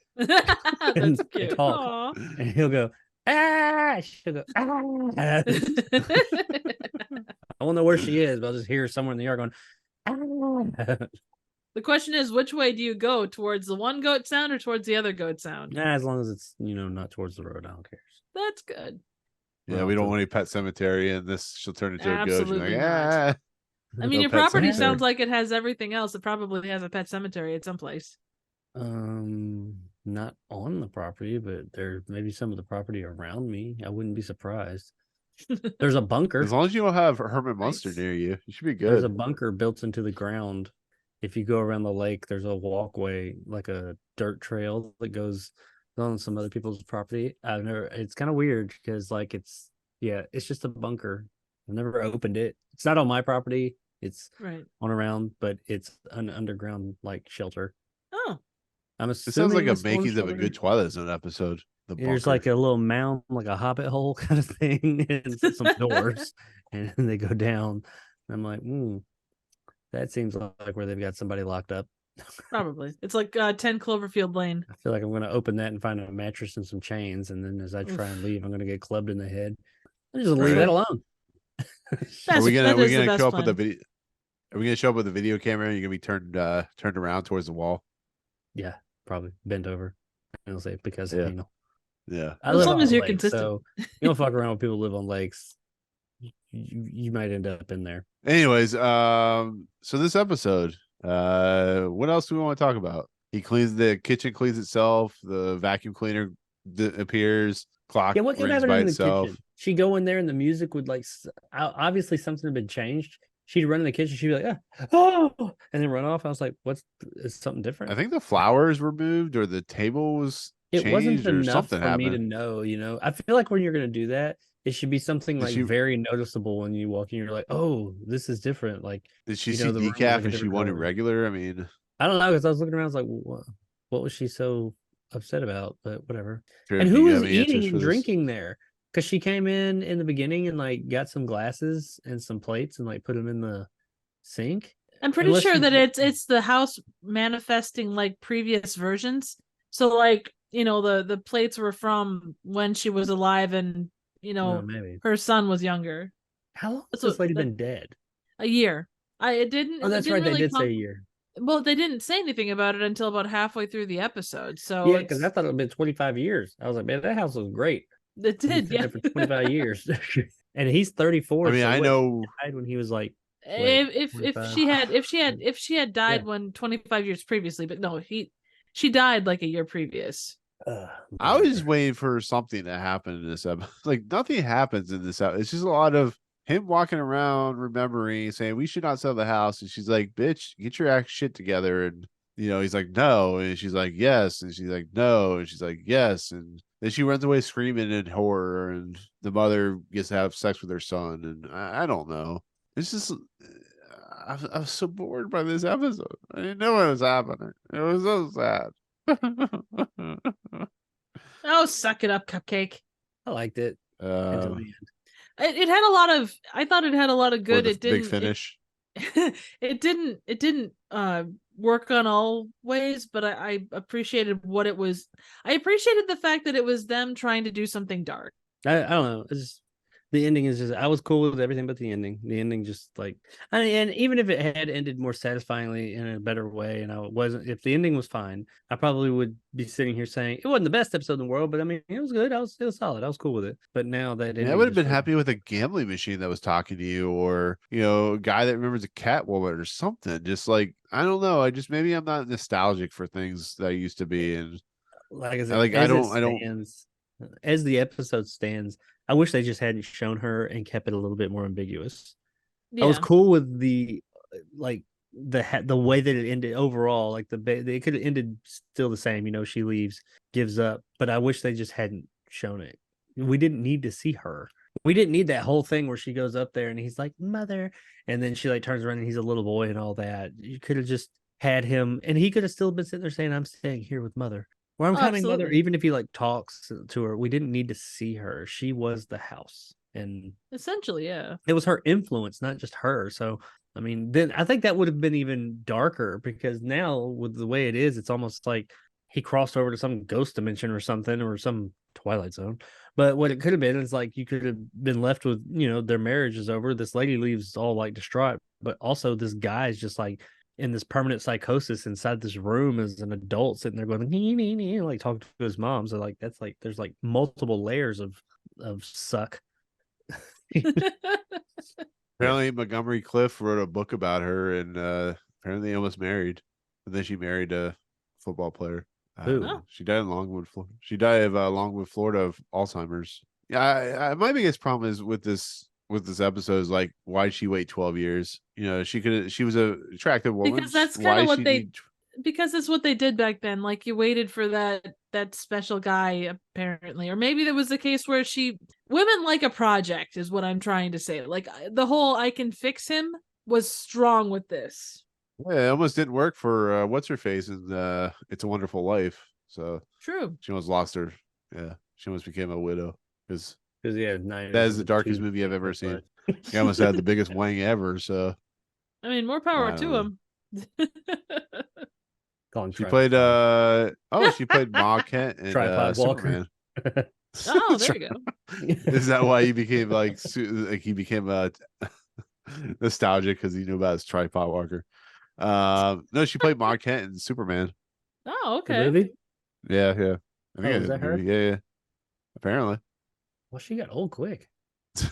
and cute. talk. Aw. and he'll go she'll go I won't know where she is, but I'll just hear her somewhere in the yard going The question is, which way do you go? Towards the one goat sound or towards the other goat sound? as long as it's not towards the road, I don't care. That's good. Yeah, we don't want any Pet Cemetery, and this she'll turn into a goat. She'll be Absolutely like, not. I mean, No your pet property cemetery. sounds like it has everything else. It probably has a pet cemetery at some place. Not on the property, but there maybe some of the property around me. I wouldn't be surprised. There's a bunker. As long as you don't have Herman Munster Nice. near you should be There's a good. bunker built into the ground. If you go around the lake, there's a walkway, like a dirt trail that goes on some other people's property. It's kind of weird because it's just a bunker. I've never opened it. It's not on my property. It's Right. on around, but it's an underground like shelter. Oh, I'm It sounds assuming like a it's storm makings of a shelter. good Twilight Zone episode. The There's bunker. like a little mound, like a hobbit hole kind of thing, and some doors, and they go down. I'm like, that seems like where they've got somebody locked up. probably. It's like 10 Cloverfield Lane. I feel like I'm going to open that and find a mattress and some chains, and then as I try and leave, I'm going to get clubbed in the head. I just leave that alone. Are we That is the gonna best show up with a plan. video? Are we gonna show up with a video camera? And you're gonna be turned around towards the wall. Yeah, probably bent over. And I'll say because Yeah. anal. Yeah. I As live long on as a you're lake, consistent. so you don't fuck around with people who live on lakes. You might end up in there. Anyways, so this episode, what else do we want to talk about? The kitchen cleans itself. The vacuum cleaner appears. Clock Yeah, what could rings happen by in the itself. kitchen? She'd go in there and the music would obviously something had been changed. She'd run in the kitchen. She'd be like, oh, and then run off. I was like, is something different? I think the flowers were moved or the table was It wasn't changed or enough something for me to happened. know. I feel like when you're going to do that, it should be something Did like she- very noticeable when you walk in. You're like, oh, this is different. Like, Did she you see know, the room was decaf like a and she different wanted color. regular? I mean, I don't know because I was looking around. I was like, what was she so upset about? But whatever. sure, And do who you was have any answers eating for and this? drinking there? Because she came in the beginning and like got some glasses and some plates and like put them in the sink. I'm pretty Unless sure you- that it's the house manifesting like previous versions. So like, the plates were from when she was alive and, No, maybe. her son was younger. How long has That's this what- lady been dead? A year. It didn't. Oh, it that's didn't right. They really did say a year. Well, they didn't say anything about it until about halfway through the episode. So Yeah, because I thought it had been 25 years. I was like, man, that house was great. it He's did. been Yeah. there for 25 years. And he's 34. I mean, so I what, know. he died when he was like, If 25. she had died Yeah. when 25 years previously, but no, she died like a year previous. I was just waiting for something to happen in this episode. Like nothing happens in this episode. It's just a lot of him walking around, remembering, saying we should not sell the house, and she's like, "Bitch, get your shit together." And he's like, "No," and she's like, "Yes," and she's like, "No," and she's like, "Yes," and then she runs away screaming in horror, and the mother gets to have sex with her son, and I don't know. It's just. I was so bored by this episode. I didn't know what was happening. It was so sad. Oh, suck it up, Cupcake. I liked it until the end. It had a lot of. I thought it had a lot of good. the It didn't. big finish. It didn't work on all ways, but I appreciated what it was. I appreciated the fact that it was them trying to do something dark. I don't know. It's just, the ending is just, I was cool with everything but the ending. The ending just like, and even if it had ended more satisfyingly in a better way, and if the ending was fine, I probably would be sitting here saying it wasn't the best episode in the world, but I mean, it was good. It was solid. I was cool with it. But now that I would have been happy with a gambling machine that was talking to you, or a guy that remembers a Catwoman or something. Just like, I don't know. Maybe I'm not nostalgic for things that I used to be, and like I said, as the episode stands, I wish they just hadn't shown her and kept it a little bit more ambiguous. Yeah. I was cool with the the way that it ended overall. Like it could have ended still the same. She leaves, gives up, but I wish they just hadn't shown it. We didn't need to see her. We didn't need that whole thing where she goes up there and he's like, "Mother," and then she like turns around and he's a little boy and all that. You could have just had him, and he could have still been sitting there saying, "I'm staying here with Mother." Or I'm coming, Mother. Absolutely. Even if he like talks to her, we didn't need to see her. She was the house, and Essentially, yeah. it was her influence, not just her. So, I mean, then I think that would have been even darker, because now with the way it is, it's almost like he crossed over to some ghost dimension or something, or some Twilight Zone. But what it could have been is like you could have been left with, their marriage is over. This lady leaves all like distraught, but also this guy is just like in this permanent psychosis inside this room as an adult, sitting there going like talking to his mom. So like that's like there's like multiple layers of suck. Apparently, Montgomery Clift wrote a book about her, and apparently, they almost married. And then she married a football player. Who? Oh. She died in Longwood, Florida. She died of Longwood, Florida, of Alzheimer's. Yeah, my biggest problem is with this episode is like, why'd she wait 12 years? You know, she was a attractive woman. Because that's Why kind of what she they need- because it's what they did back then. Like you waited for that special guy apparently, or maybe there was a case where women like a project is what I'm trying to say. Like the whole I can fix him was strong with this. Yeah, it almost didn't work for what's her face in It's a Wonderful Life. So True. she almost lost her. Yeah, she almost became a widow because Because yeah, 9 that is the darkest movie I've ever seen. He almost had the biggest wang ever. So I mean, more power I to don't him. she played she played Ma Kent in Tripod Walker. Superman. Oh, there you go. Is that why he became like he became nostalgic because he knew about his tripod walker? No, she played Ma Kent in Superman. Oh, The okay. movie? Yeah, yeah. I think Oh, it is that her? Yeah, yeah. Apparently. Well, she got old quick. When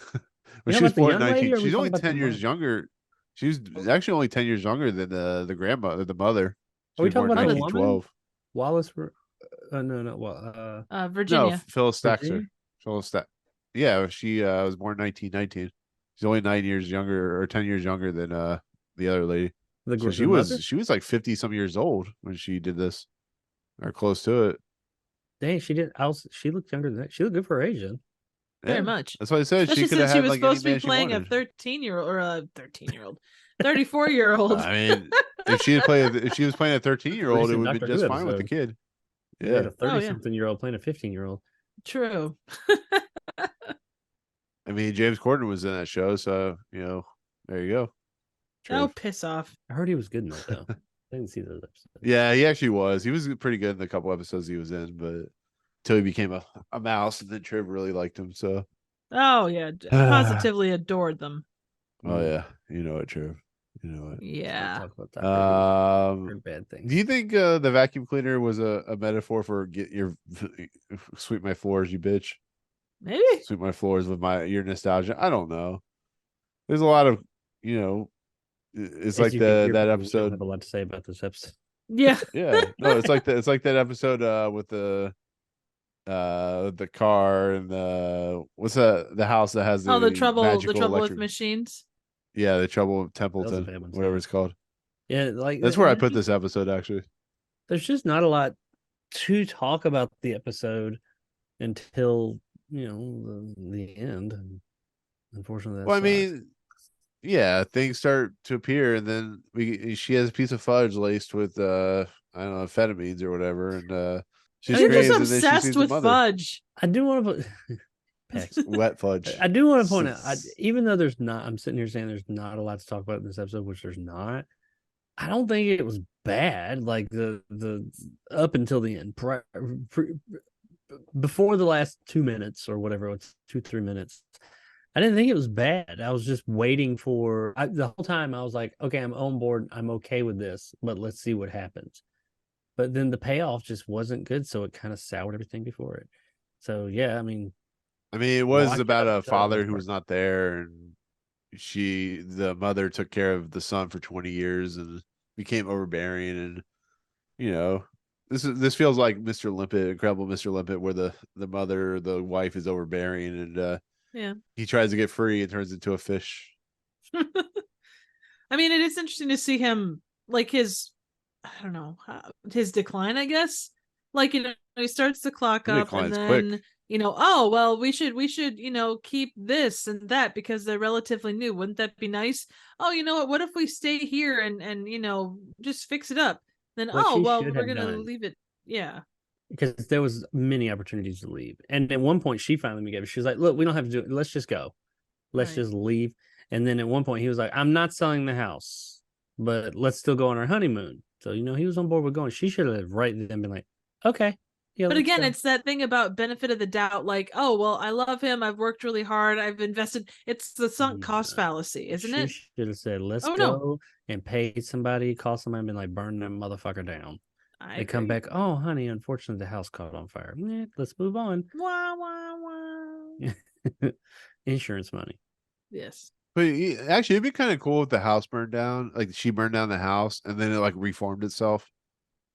You she know was about the born young in lady, 19, or are we she's only talking about the 10 years mom? younger. She was actually only 10 years younger than the grandmother, the mother. She Are we was born talking in about the woman? 1912. Wallace? No. Well, No, Virginia. Phyllis Thaxter. Virginia? Phyllis Thaxter. Yeah, she was born in 1919. She's only 9 years younger or 10 years younger than the other lady. So she the was mother? like 50 some years old when she did this, or close to it. Dang, she did. She looked younger than that. She looked good for her age then. Very Yeah, much. that's what I said. Especially She could have since she had was like any supposed to be man she playing a wanted. 13-year-old or a 13-year-old, 34-year-old. I mean, if she was playing a 13-year-old, it Recent would have Doctor been just Who fine with the episode. kid. You got Yeah, a 30-something-year-old playing a 15-year-old. True. I mean, James Corden was in that show, so there you go. Oh, Trev. piss off. I heard he was good in that though. I didn't see those episodes. Yeah, he actually was. He was pretty good in the couple episodes he was in, but until he became a mouse, and then Trev really liked him. So, Oh yeah, positively adored them. oh yeah, you know it, Trev. You know it. Yeah. Talk about Doctor Who. Heard bad things. Do you think the vacuum cleaner was a metaphor for get your sweep my floors, you bitch? Maybe. Sweep my floors with your nostalgia. I don't know. There's a lot of it's As like you can hear, that we don't episode. have a lot to say about this episode. Yeah. Yeah, no, it's like that episode with the car and the house that has Oh, the trouble with electric. machines. Yeah, the trouble with That was a Templeton, bad one, whatever too. it's called. Yeah, like That's where I there's put just- this episode actually. There's just not a lot to talk about the episode until the end. And unfortunately, Well, I mean, yeah, things start to appear, and then she has a piece of fudge laced with I don't know, amphetamines or whatever, and she You're screams, just and then she obsessed sees the with mother. fudge. I do want to put Pecs. Wet fudge. I do want to point out, even though there's not, I'm sitting here saying there's not a lot to talk about in this episode, which there's not. I don't think it was bad. Like the up until the end, before the last 2 minutes or whatever, it's 2-3 minutes. I didn't think it was bad. I was just waiting for the whole time. I was like, okay, I'm on board. I'm okay with this, but let's see what happens. But then the payoff just wasn't good, so it kind of soured everything before it. So yeah, I mean, it was watch about it, a so father it's who part- was not there, and the mother took care of the son for 20 years and became overbearing, and this feels like Mr. Limpet, Incredible Mr. Limpet, where the wife is overbearing, and Yeah. he tries to get free and turns into a fish. I mean, it is interesting to see him, like his, I don't know, his decline, I guess. Like, he starts to clock He up, and declines then, quick. oh, well, we should, keep this and that because they're relatively new. Wouldn't that be nice? Oh, you know what if we stay here and just fix it up? Then, What oh, she well, should we're have gonna done. leave it. Yeah. Because there was many opportunities to leave. And at one point she finally gave it. She was like, look, we don't have to do it. Let's just go. Let's Right. just leave. And then at one point he was like, I'm not selling the house, but let's still go on our honeymoon. So, he was on board with going. She should have right then been like, okay. Yeah, But let's again, go. it's that thing about benefit of the doubt. Like, oh, well, I love him. I've worked really hard. I've invested. It's the sunk cost fallacy, isn't it? She should have said, let's Oh, go no. and pay somebody, call somebody, and been like, burn that motherfucker down. I They come agree. back, oh, honey, unfortunately, the house caught on fire. Let's move on. Wah, wah, wah. Insurance money. Yes. But actually, it'd be kind of cool if the house burned down. Like she burned down the house, and then it like reformed itself,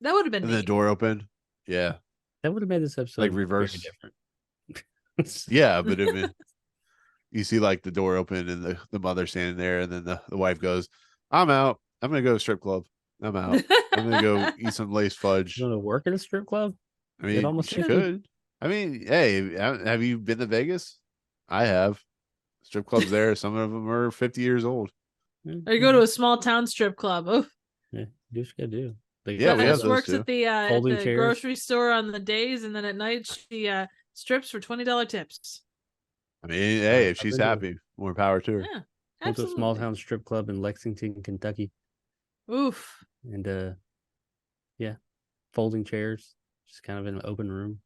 That would have been and the neat. door opened. Yeah, That would have made this episode like very reverse. different. Yeah, but I mean, you see like the door open and the mother standing there, and then the wife goes, "I'm out. I'm gonna go to a strip club. I'm out. I'm gonna go eat some lace fudge." You want to work at a strip club? I It mean, almost she did. could. I mean, hey, have you been to Vegas? I have. Strip clubs there. Some of them are 50 years old. Or you go to a small town strip club. Oh, Yeah, do what you gotta do. They Yeah, got we that have Phyllis those works too. at the Folding chairs. grocery store on the days, and then at night she strips for $20 tips. I mean, hey, if I've she's been to it. happy, more power to her. Yeah, Went to a small absolutely. town strip club in Lexington, Kentucky, Oof. and yeah, folding chairs, just kind of in an open room.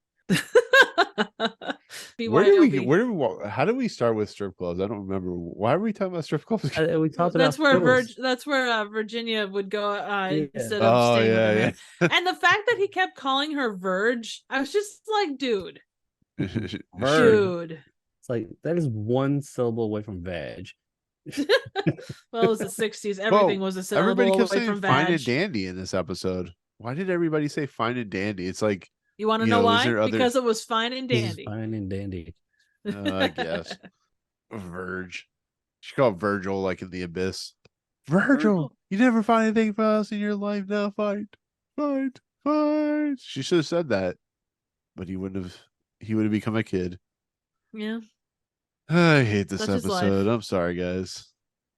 Where did we? BYOB. How did we start with strip clubs? I don't remember. Why are we talking about strip clubs? We talked That's about where Phyllis. Virginia would go instead of Oh staying yeah, with him. And the fact that he kept calling her Verge, I was just like, dude, yeah. Verge. dude. It's like that is one syllable away from vag. Well, it was the 60s. Everything was a syllable Everybody kept away saying from fine vag. and dandy in this episode. Why did everybody say fine and dandy? It's like, You want to you know know, is why? there other- Because it was fine and This is dandy. fine and dandy. I guess, Verge. She called Virgil like in the abyss. Virgil, you never find anything else in your life. Now fight. She should have said that, but he wouldn't have. He would have become a kid. Yeah. I hate this Such is life. episode. I'm sorry, guys.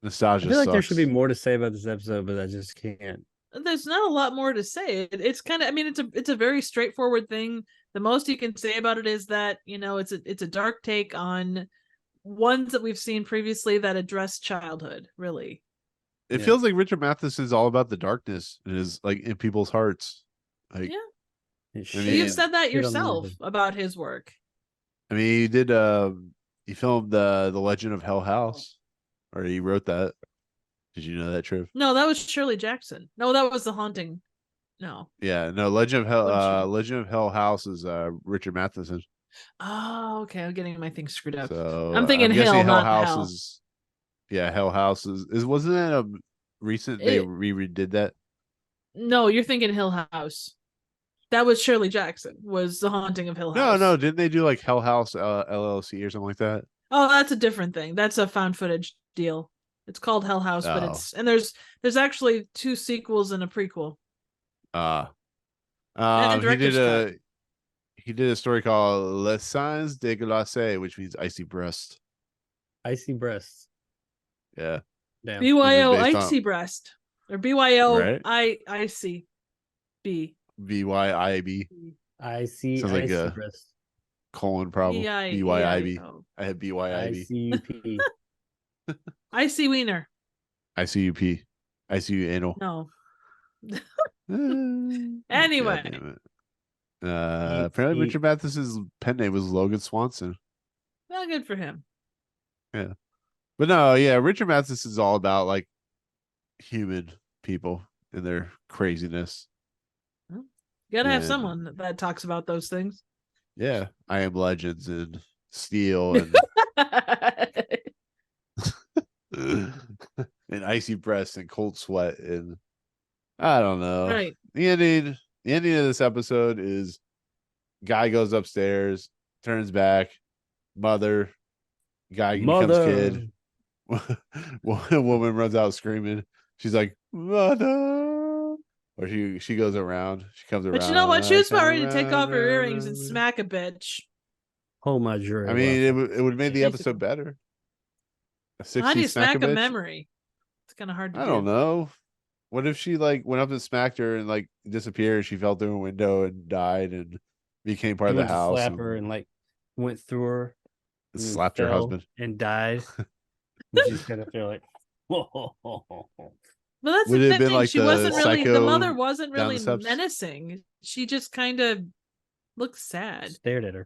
I Nostalgia feel like sucks. there should be more to say about this episode, but I just can't. There's not a lot more to say. It's kind of, I mean, it's a very straightforward thing. The most you can say about it is that, you know, it's a dark take on ones that we've seen previously that address childhood, really. It Yeah. feels like Richard Matheson is all about the darkness and is like in people's hearts. Like, Yeah. It I mean, shit- You've said that shit on yourself everything. about his work. I mean, he did. He filmed the Legend of Hell House, or he wrote that. Did you know that, Triv? No, that was Shirley Jackson. No, that was The Haunting. No. Yeah, no. Legend of Hell. What did she- Legend of Hell House is Richard Matheson. Oh, okay. I'm getting my things screwed up. So I'm thinking guessing Hill, not House Hell. is. Yeah, Hell House is wasn't that a recent? They It- redid that. No, you're thinking Hill House. That was Shirley Jackson, was The Haunting of Hill No, House. no. Didn't they do like Hell House LLC or something like that? Oh, that's a different thing. That's a found footage deal. It's called Hell House, but Oh. it's, and there's actually 2 sequels and a prequel. And he director's cut. he did a story called Les Signes de Glace, which means icy breast. Icy breasts. Yeah. Damn. BYO based on- Icy Breast. Or BYO Right. IC B. VYIB Icy Sounds like icy a- breast. colon problem. BYIB. EIO. I had BYIB. ICUP. Icy Wiener. ICUP. ICU anal. No. God Anyway. damn it. Apparently Richard Matheson's pen name was Logan Swanson. Well, good for him. But no, yeah, Richard Matheson's all about like human people and their craziness. You gotta have Yeah. someone that talks about those things. Yeah. I Am Legends and Steel and and Icy Breast and Cold Sweat and I don't know. Right. The ending of this episode is guy goes upstairs, turns back, mother, guy becomes kid. Woman runs out screaming. She's like, mother. Or she goes around. She comes around. But you know what? She was come about ready to take around, off her earrings and around. smack a bitch. Hold my jury. I mean, it would have made the Basically. episode better. A 60s How do you smack a bitch? memory? It's kind of hard to I do. don't know. What if she like went up and smacked her and like disappeared? She fell through a window and died and became part of the house. Slap and her and like went through her. and then slapped her fell husband. and died. And she's kind of feel like, whoa. But that's Would the it have thing. been like She the wasn't really, the psycho mother wasn't down the really steps? menacing. She just kind of looked sad. Stared at her.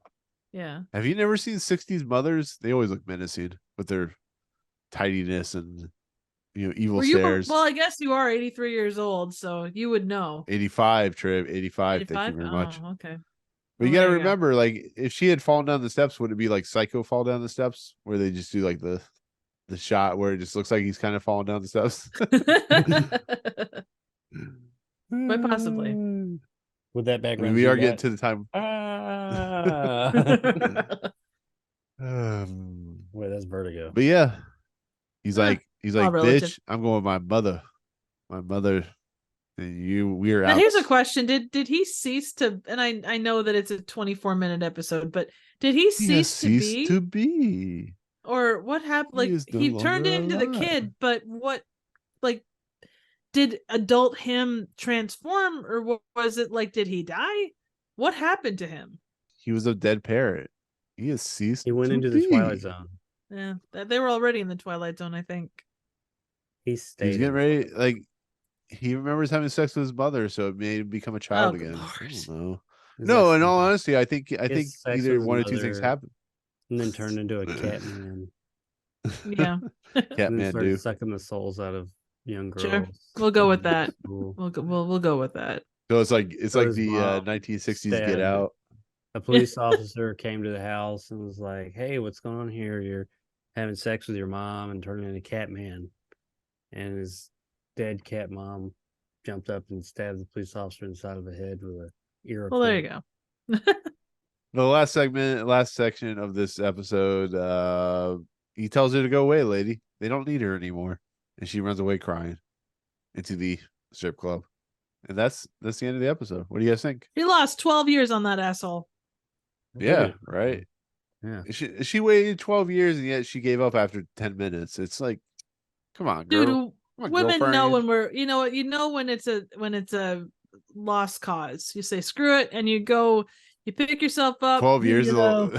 Yeah. Have you never seen 60s mothers? They always look menacing with their tidiness and evil Were you, stares. well, I guess you are 83 years old, so you would know. 85, Triv. 85. Thank you very much. Oh, okay. But you Well, gotta there you go. remember, like, if she had fallen down the steps, would it be like Psycho fall down the steps, where they just do like the the shot where it just looks like he's kind of falling down the steps. Quite possibly. With that I background, mean, we are getting to the time. Wait, that's Vertigo. But yeah, he's Ah, like, all relative. bitch, I'm going with my mother, and we're Now out. here's a question: Did he cease to? And I know that it's a 24-minute episode, but did he He has cease to ceased be? to be. Or what happened? He Like is no he turned longer into the alive. kid, but what? Like, did adult him transform, or was it like did he die? What happened to him? He was a dead parrot. He has ceased. He went to into be. the Twilight Zone. Yeah, they were already in the Twilight Zone, I think. He He stayed. was getting ready. Like he remembers having sex with his mother, so it made him become a child Oh, good again. Lord. I don't know. It's No, like in all something. honesty, I think Sex either with one his of two things mother, happened. and then turned into a cat man. Yeah, And then Catman started do. sucking the souls out of young girls. sure. We'll go with that. Cool. We'll go with that. So it's like So his the mom 1960s Get stabbed Out. A police officer came to the house and was like, "Hey, what's going on here? You're having sex with your mom and turning into Catman." And his dead cat mom jumped up and stabbed the police officer in the side of the head with a ear. Well, there you go. The last section of this episode, he tells her to go away, lady. They don't need her anymore, and she runs away crying into the strip club. And that's the end of the episode. What do you guys think? He lost 12 years on that asshole. Yeah, right. Yeah. She waited 12 years and yet she gave up after 10 minutes. It's like, come on, girl. Dude, Come on, women know girlfriend. when we're when it's a lost cause. You say screw it and you pick yourself up. 12 years know.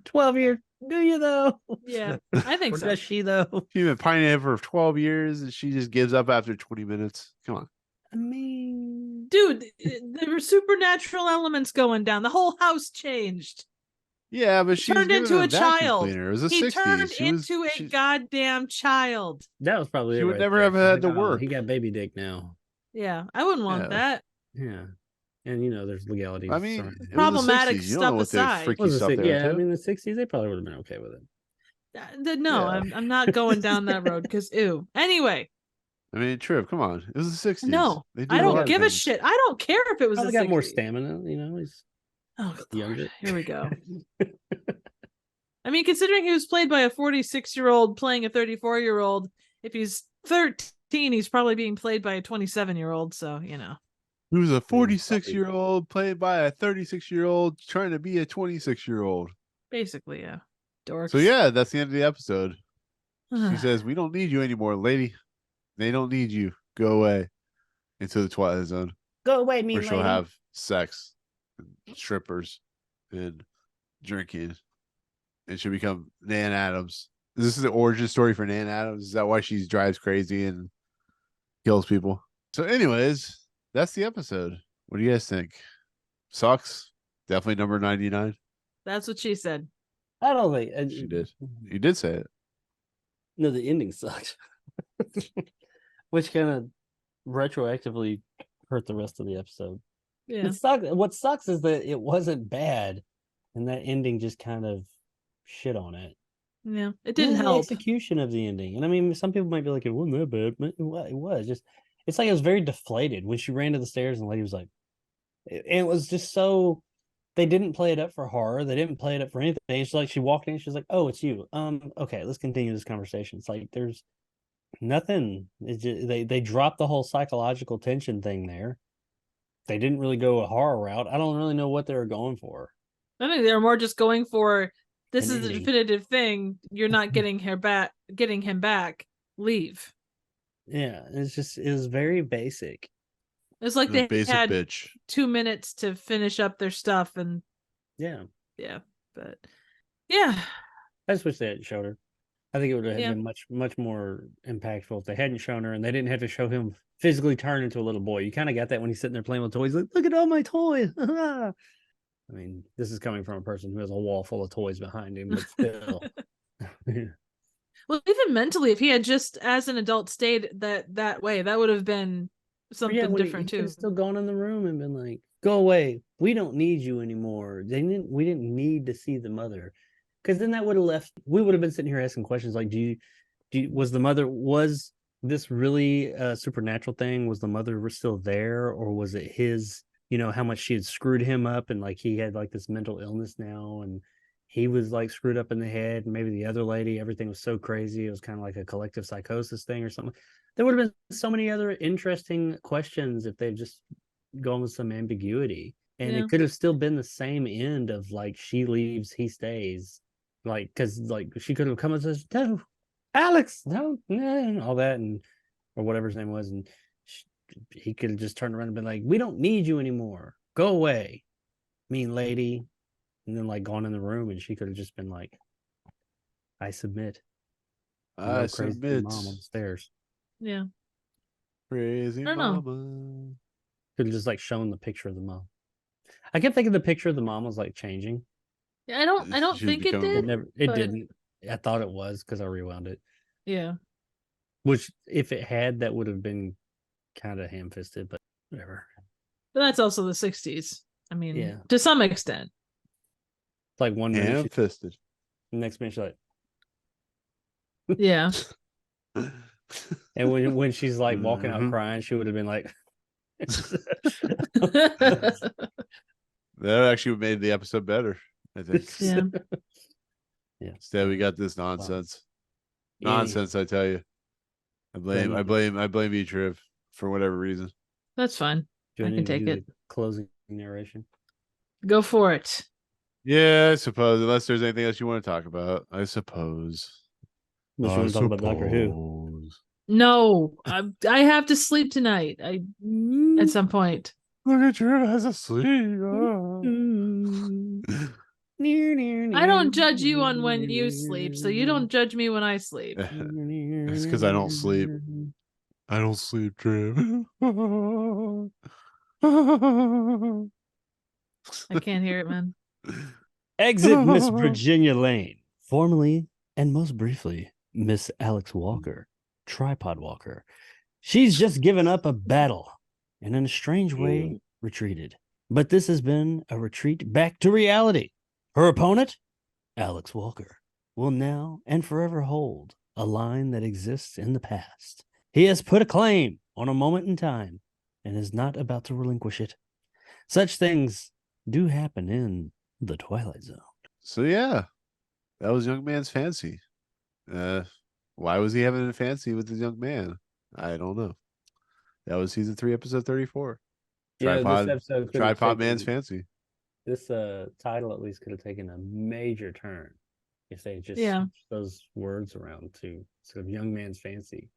12 years. Do you though? Yeah, I think Or so. does she though? She's been pining it for 12 years and she just gives up after 20 minutes. Come on. I mean, Dude, there were supernatural elements going down. The whole house changed. Yeah, but she was Turned giving into him a vacuum child. cleaner. It was the He 60s. turned She was, into a she- goddamn child. that was probably She it would right never there. have She's had to like, "Oh, work." He got baby dick now. Yeah, I wouldn't want Yeah. that. Yeah. And there's legalities. I mean, surrounding it it. was the Problematic 60s. You don't stuff know what the aside. freaky Was it stuff six- they were yeah, I into. mean, the 60s, they probably would have been okay with it. No, Yeah. I'm not going down that road because ew. Anyway, I mean, Trip, come on. It was the 60s. no, They did I a lot don't of give a things. shit. I don't care if it was Probably a got more 60s. stamina, he's Oh, good Lord. younger. Here we go. I mean, considering he was played by a 46-year-old playing a 34-year-old, if he's 13, he's probably being played by a 27-year-old. So, He was a probably- 46-year-old played by a 36-year-old trying to be a 26-year-old. basically, yeah. Dorks. So yeah, that's the end of the episode. She says, "We don't need you anymore, lady. They don't need you. Go away into the Twilight Zone, Go away, where she'll have sex, and strippers, and drinking, and she'll become Nan Adams." This is the origin story for Nan Adams. Is that why she drives crazy and kills people? So, anyways, that's the episode. What do you guys think? Sucks. Definitely number 99. That's what she said. I don't think She did. You did say it. No, the ending sucked. Which kind of retroactively hurt the rest of the episode. Yeah. It sucked. What sucks is that it wasn't bad, and that ending just kind of shit on it. Yeah. It didn't The help. execution of the ending. And I mean, some people might be like, it wasn't that bad. But it was just, it's like it was very deflated when she ran to the stairs and the lady was like, and it was just so, they didn't play it up for horror. They didn't play it up for anything. It's like she walked in, she's like, "Oh, it's you. Okay, let's continue this conversation." It's like there's nothing. It's just, they dropped the whole psychological tension thing there. They didn't really go a horror route. I don't really know what they were going for. I think they were more just going for this An is the ending. definitive thing. You're not getting him back. Leave. Yeah, it was very basic. It's like The they basic had bitch. 2 minutes to finish up their stuff, and Yeah, but yeah, I just wish they hadn't showed her. I think it would have Yeah. been much more impactful if they hadn't shown her and they didn't have to show him physically turn into a little boy. You kind of got that when he's sitting there playing with toys, like, "Look at all my toys." I mean, this is coming from a person who has a wall full of toys behind him, but still. well, even mentally, if he had just as an adult stayed that way, that would have been something different he too. could've still gone in the room and been like, "Go away. We don't need you anymore. We didn't need to see the mother." Because then that would have left. We would have been sitting here asking questions like, was this really a supernatural thing? Was the mother still there, or was it his? How much she had screwed him up, and like he had like this mental illness now, and he was like screwed up in the head, and maybe the other lady, everything was so crazy, it was kind of like a collective psychosis thing or something. There would have been so many other interesting questions if they'd just gone with some ambiguity. And Yeah. it could have still been the same end of like she leaves, he stays. Like, because like she could have come and says, "No, Alex, no," and all that, and or whatever his name was, and he could have just turned around and been like, "We don't need you anymore. Go away, mean lady," and then like gone in the room, and she could have just been like, "I submit." I Crazy submit. mom on the stairs. Yeah. Crazy I don't know. mama. Could have just like shown the picture of the mom. I kept thinking the picture of the mom was like changing. Yeah, I don't She was think it becoming- did. It but- didn't. I thought it was because I rewound it. Yeah. Which, if it had, that would have been kind of ham-fisted, but whatever. But that's also the 60s. I mean, Yeah. to some extent. It's like one minute, Ham fisted. next minute she's like, Yeah. and when she's like walking out Mhm. crying, she would have been like, That actually made the episode better, I think. Yeah. Yeah. Instead, we got this nonsense. Anyhow. Nonsense, I tell you. I blame you, Triv, for whatever reason. That's fine. Do I can need to take do it. the closing narration. Go for it. Yeah, I suppose. Unless there's anything else you want to talk about, I suppose. Unless you want to talk about Doctor Who. suppose. No, I have to sleep tonight. At some point. Look at Triv as asleep. I don't judge you on when you sleep, so you don't judge me when I sleep. It's 'cause I don't sleep. I don't sleep, Triv. I can't hear it, man. Exit Miss Virginia Lane, formerly and most briefly Miss Alex Walker, Tripod Walker. She's just given up a battle and in a strange way retreated. But this has been a retreat back to reality. Her opponent, Alex Walker, will now and forever hold a line that exists in the past. He has put a claim on a moment in time and is not about to relinquish it. Such things do happen in the Twilight Zone. So yeah, that was young man's fancy. Why was he having a fancy with this young man? I don't know. That was season 3, episode 34. Tripod man's fancy. This title at least could have taken a major turn if they just Yeah. switched those words around to sort of young man's fancy.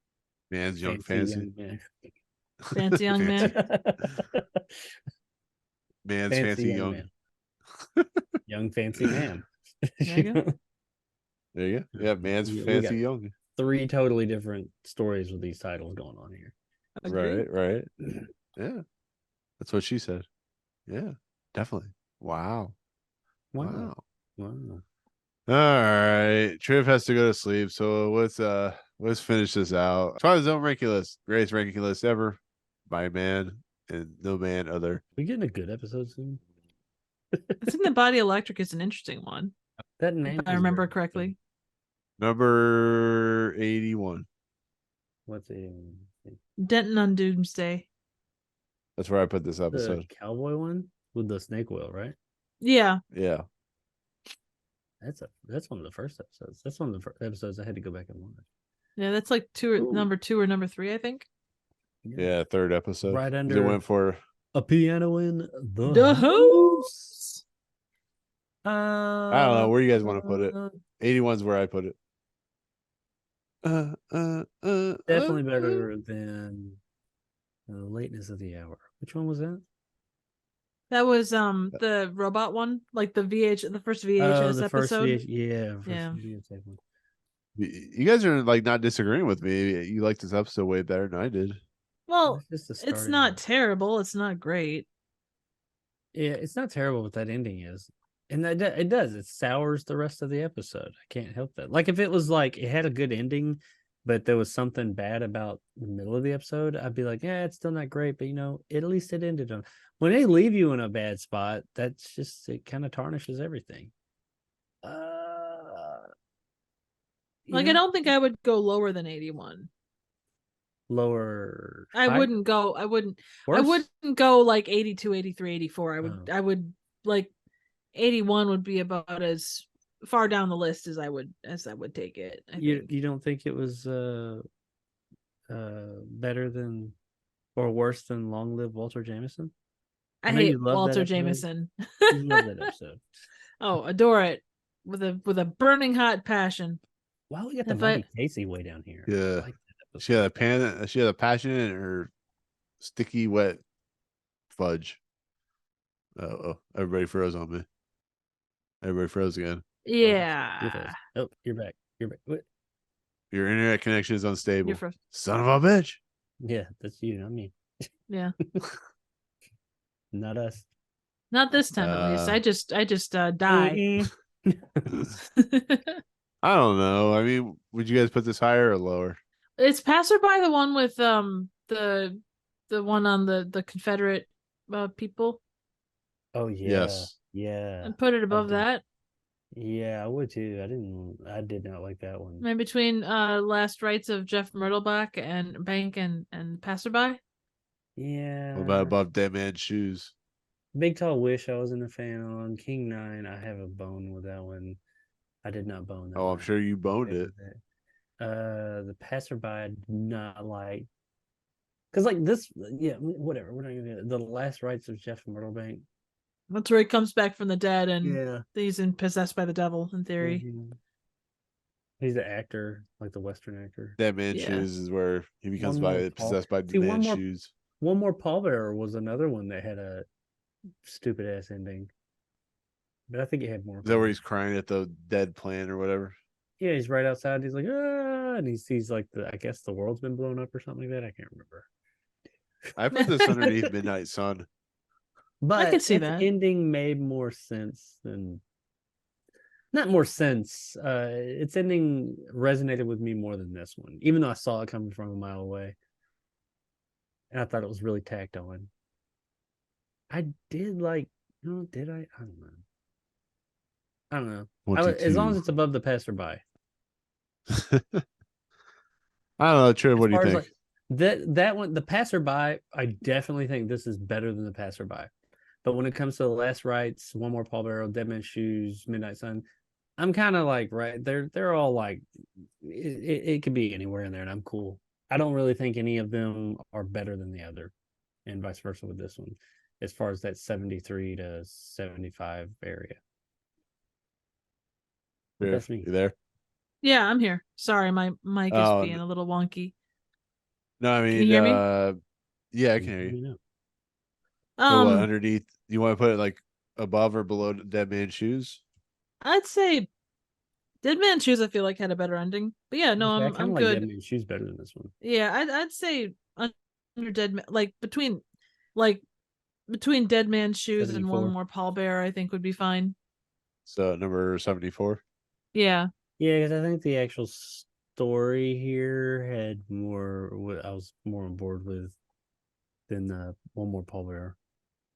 Man's young fancy. Young man. Fancy young man. Man's fancy young. man. Young fancy man. There you go. There you go. Yeah, man's We fancy got- young. 3 totally different stories with these titles going on here. Agreed. Right. Yeah. That's what she said. Yeah, definitely. Wow. Wow. All right. Triv has to go to sleep. So let's finish this out. Twilight Zone ranking list. Greatest ranking list ever by man and no man other. We getting a good episode soon? I think the Body Electric is an interesting one. That name If I is remember very- correctly. Number 81. What's it? Denton on Doomsday. That's where I put this The episode. cowboy one with the snake oil, right? Yeah. Yeah. That's one of the first episodes. That's one of the first episodes I had to go back and watch. Yeah, that's like number 2 or number 3, I think. Yeah, third episode. Right They under went for a piano in the The house. I don't know where you guys want to put it. 81's where I put it. Definitely better than the lateness of the hour. Which one was that? That was the robot one, like the first Oh, VHS the first episode. yeah. Yeah. You guys are like not disagreeing with me. You like this episode way better than I did. Well, It's just the it's starting not point. terrible. It's not great. Yeah, it's not terrible what that ending is. And it does. It sours the rest of the episode. I can't help that. Like if it was like it had a good ending, but there was something bad about the middle of the episode, I'd be like, yeah, it's still not great, but at least it ended on. When they leave you in a bad spot, that's just it kind of tarnishes everything. Like, I don't think I would go lower than 81. Lower. I higher? wouldn't go. I wouldn't Worse? go like 82, 83, 84. Oh. I would like 81 would be about as far down the list as I would take it. I think. You don't think it was better than or worse than Long Live Walter Jameson? I know hate you love that Walter episode. Jameson. You love that episode. Oh, adore it with a burning hot passion. Wow, we got the If I- Mighty Casey way down here. Yeah. I like that She had episode. she had a passion in her sticky wet fudge. Oh, everybody froze on me. Everybody froze again. Yeah. Oh, you're back. You're back. What? Your internet connection is unstable. You're first. Son of a bitch. Yeah, that's you, not me. Yeah. Not us. Not this time at least. I just die. I don't know. I mean, would you guys put this higher or lower? Is Passerby the one with the one on the Confederate people? Oh yeah. Yes. Yeah. And put it above did. that. Yeah, I would too. I did not like that one. Maybe between Last Rites of Jeff Myrtleback and Bank and Passerby. Yeah. What about above Dead Man's Shoes? Big Tall Wish I wasn't a fan on. King 9, I have a bone with that one. I did not bone that Oh, one. I'm sure you boned it. The Passerby I did not like. Because like this, yeah, whatever. We're not gonna the Last Rites of Jeff Myrtlebank. That's where he comes back from the dead and Yeah. he's possessed by the devil in theory. Mhm. He's the actor, like the Western actor. Dead Man's Yeah. Shoes is where he becomes One more possessed by See, the one man's more- shoes. One More Pallbearer was another one that had a stupid ass ending. But I think it had more. Is that where he's crying at the dead plant or whatever? Yeah, he's right outside. He's like, ah, and he sees like I guess the world's been blown up or something like that. I can't remember. I put this underneath Midnight Sun. But could see its that. ending made more sense than not more sense. Its ending resonated with me more than this one, even though I saw it coming from a mile away. And I thought it was really tacked on. I did like, did I? I don't know. I don't know. As long as it's above the Passerby. I don't know, Triv. What do you As far think? as, like, that one, the Passerby, I definitely think this is better than the Passerby. But when it comes to the Last Rites, One More Pallbearer, Dead Man's Shoes, Midnight Sun, I'm kind of like they're all like it could be anywhere in there, and I'm cool. I don't really think any of them are better than the other, and vice versa with this one, as far as that 73 to 75 area. But that's me. You there? Yeah, I'm here. Sorry, my mic is Oh, being a little wonky. No, I mean, you hear me? yeah, I can hear you. know. So what, underneath? You want to put it like above or below Dead Man's Shoes? I'd say Dead Man's Shoes I feel like had a better ending. But yeah, no, Okay, I I'm kinda like good. Dead Man's Shoes better than this one. Yeah, I'd say under Dead Man, between Dead Man's Shoes and 74. One More Pallbearer, I think would be fine. So number 74. Yeah. Yeah, because I think the actual story here had more. What I was more on board with than One More Pallbearer.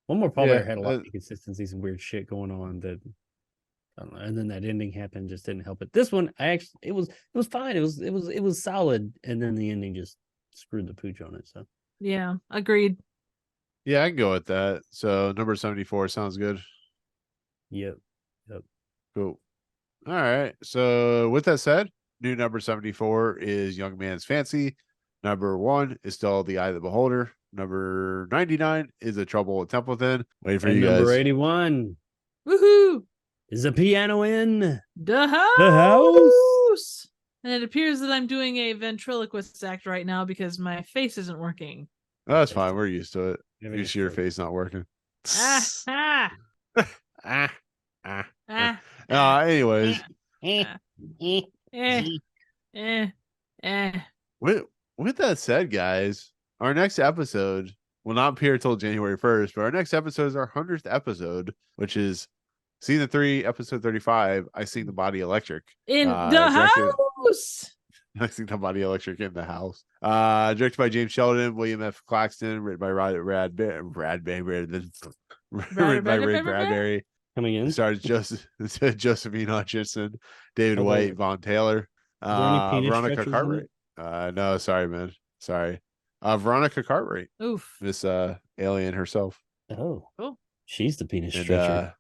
One More Pallbearer had a lot of inconsistencies and weird shit going on that I don't know. And then that ending happened, just didn't help it. This one, it was fine. It was solid, and then the ending just screwed the pooch on it. So Yeah, agreed. Yeah, I can go with that. So number 74 sounds good. yep. Cool. All right. So with that said, new number 74 is Young Man's Fancy. Number 1 is still The Eye of the Beholder. Number 99 is A Trouble at Templeton. Waiting for And you number guys. 81 Woohoo! is a piano in. The house. The house. And it appears that I'm doing a ventriloquist act right now because my face isn't working. Oh, that's fine. We're used to it. Yeah, You see your face not working. Ah, ah, Ah, ah. ah. Anyways, Eh, eh. with that said, guys, our next episode will not appear till January 1st, but our next episode is our 100th episode, which is season 3, episode 35. I Sing the Body Electric. In the directed- house. I Sing the Body Electric in the house. Directed by James Sheldon, William F. Claxton, written by Ray Bradbury. Coming in. Stars Josephine Hutchinson, David Oh, White, wait. Vaughn Taylor. Are there any penis Veronica stretchers in it? Cartwright. No, sorry, man. Sorry. Veronica Cartwright, Oof. Miss Alien herself. Oh, Cool. she's the penis And stretcher.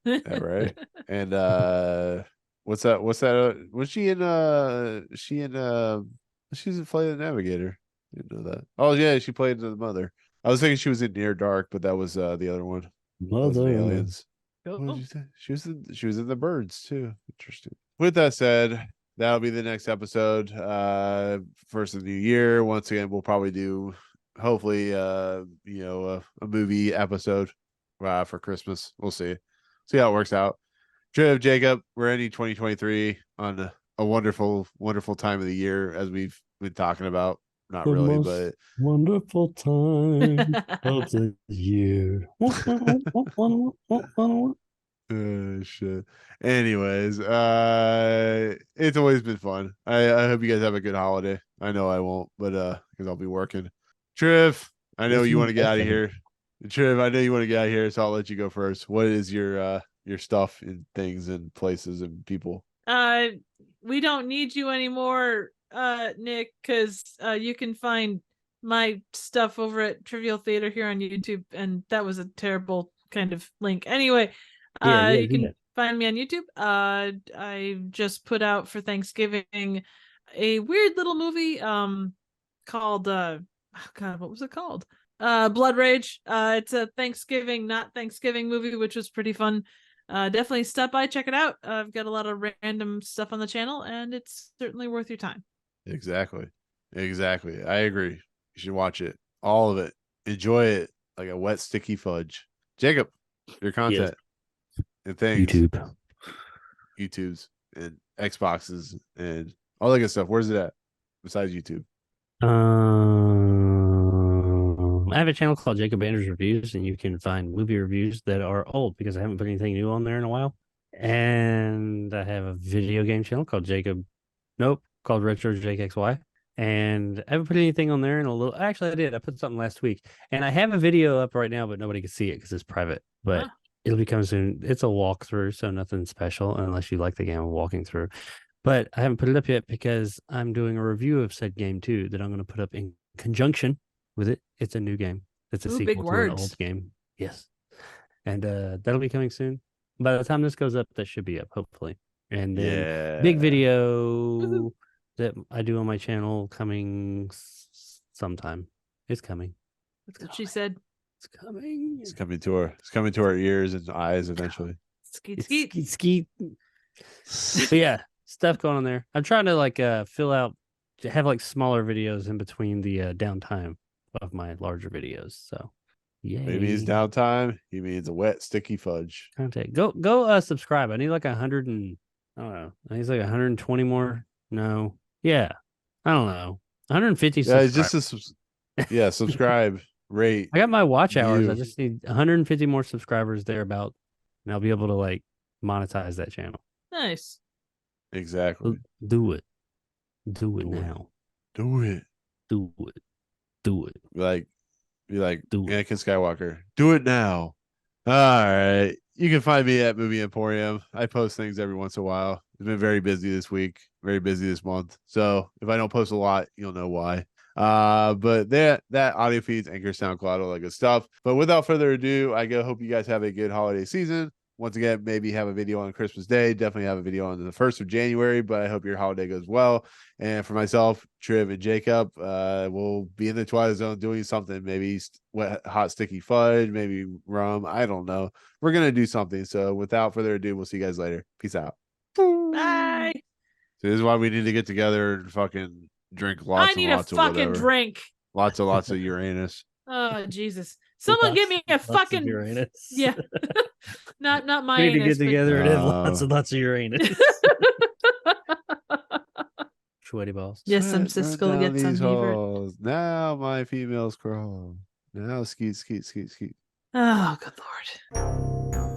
yeah, right. And what's that? Was she in she's in Flight of the Navigator. Didn't know that. Oh yeah, she played the mother. I was thinking she was in Near Dark, but that was the other one. That was in Mother. Aliens. What did Cool. you say? She was in the Birds too. Interesting. With that said, that'll be the next episode. First of the new year. Once again, we'll probably do hopefully a movie episode for Christmas. We'll see. See how it works out. Trev, Jacob, we're ending 2023 on a wonderful, wonderful time of the year, as we've been talking about. Not The really, most but wonderful time of the year. shit. Anyways, it's always been fun. I hope you guys have a good holiday. I know I won't, but because I'll be working. Triv, I know Yes, you want to get out of definitely. here. Triv, I know you want to get out of here, so I'll let you go first. What is your stuff and things and places and people? We don't need you anymore, Nick, because you can find my stuff over at Trivial Theater here on YouTube, and that was a terrible kind of link. Anyway, you can find me on YouTube. I just put out for Thanksgiving a weird little movie called oh God, what was it called? Blood Rage. It's a Thanksgiving, not Thanksgiving movie, which was pretty fun. Definitely stop by, check it out. I've got a lot of random stuff on the channel, and it's certainly worth your time. Exactly. I agree. You should watch it. All of it. Enjoy it like a wet, sticky fudge. Jacob, your content and things. YouTubes and Xboxes and all that good stuff. Where's it at besides YouTube? I have a channel called Jacob Anders Reviews, and you can find movie reviews that are old because I haven't put anything new on there in a while. And I have a video game channel called called Retro JakeXY. And I haven't put anything on there in a little. Actually, I did. I put something last week, and I have a video up right now, but nobody can see it because it's private. But it'll be coming soon. It's a walkthrough, so nothing special unless you like the game of walking through. But I haven't put it up yet because I'm doing a review of said game too that I'm going to put up in conjunction with it. It's a new game. It's a sequel to an old game. Yes. And that'll be coming soon. By the time this goes up, that should be up, hopefully. And then big video that I do on my channel coming sometime. It's coming. That's what she said. It's coming. It's coming to our ears and eyes eventually. Skeet. But yeah, stuff going on there. I'm trying to have like smaller videos in between the downtime of my larger videos. So yeah. Maybe it's downtime. He means a wet, sticky fudge. Contact. Go subscribe. I need like 100 and I don't know. I need like 120 more. No. Yeah. I don't know. 150 subscribers. Subscribe, rate. I got my watch hours. I just need 150 more subscribers thereabout, and I'll be able to like monetize that channel. Nice. Exactly. Do it now. Do it. Be like Anakin Skywalker. Do it now. All right. You can find me at Movie Emporium. I post things every once in a while. It's been very busy this week, very busy this month. So if I don't post a lot, you'll know why. But that audio feeds, Anchor, SoundCloud, all that good stuff. But without further ado, I hope you guys have a good holiday season. Once again, maybe have a video on Christmas Day. Definitely have a video on the 1st of January, but I hope your holiday goes well. And for myself, Triv, and Jacob, we'll be in the Twilight Zone doing something. Maybe wet, hot, sticky fudge, maybe rum. I don't know. We're going to do something. So without further ado, we'll see you guys later. Peace out. Bye. So this is why we need to get together and fucking drink lots and lots of whatever. Drink. Lots of Uranus. Oh, Jesus. Someone give me a fucking Uranus. Yeah. not my we need anus, to get together and have lots and lots of Uranus. Sweaty balls. Yes, I'm Siskel gets some fever. Now my females crawl. Now skeet. Oh, good Lord.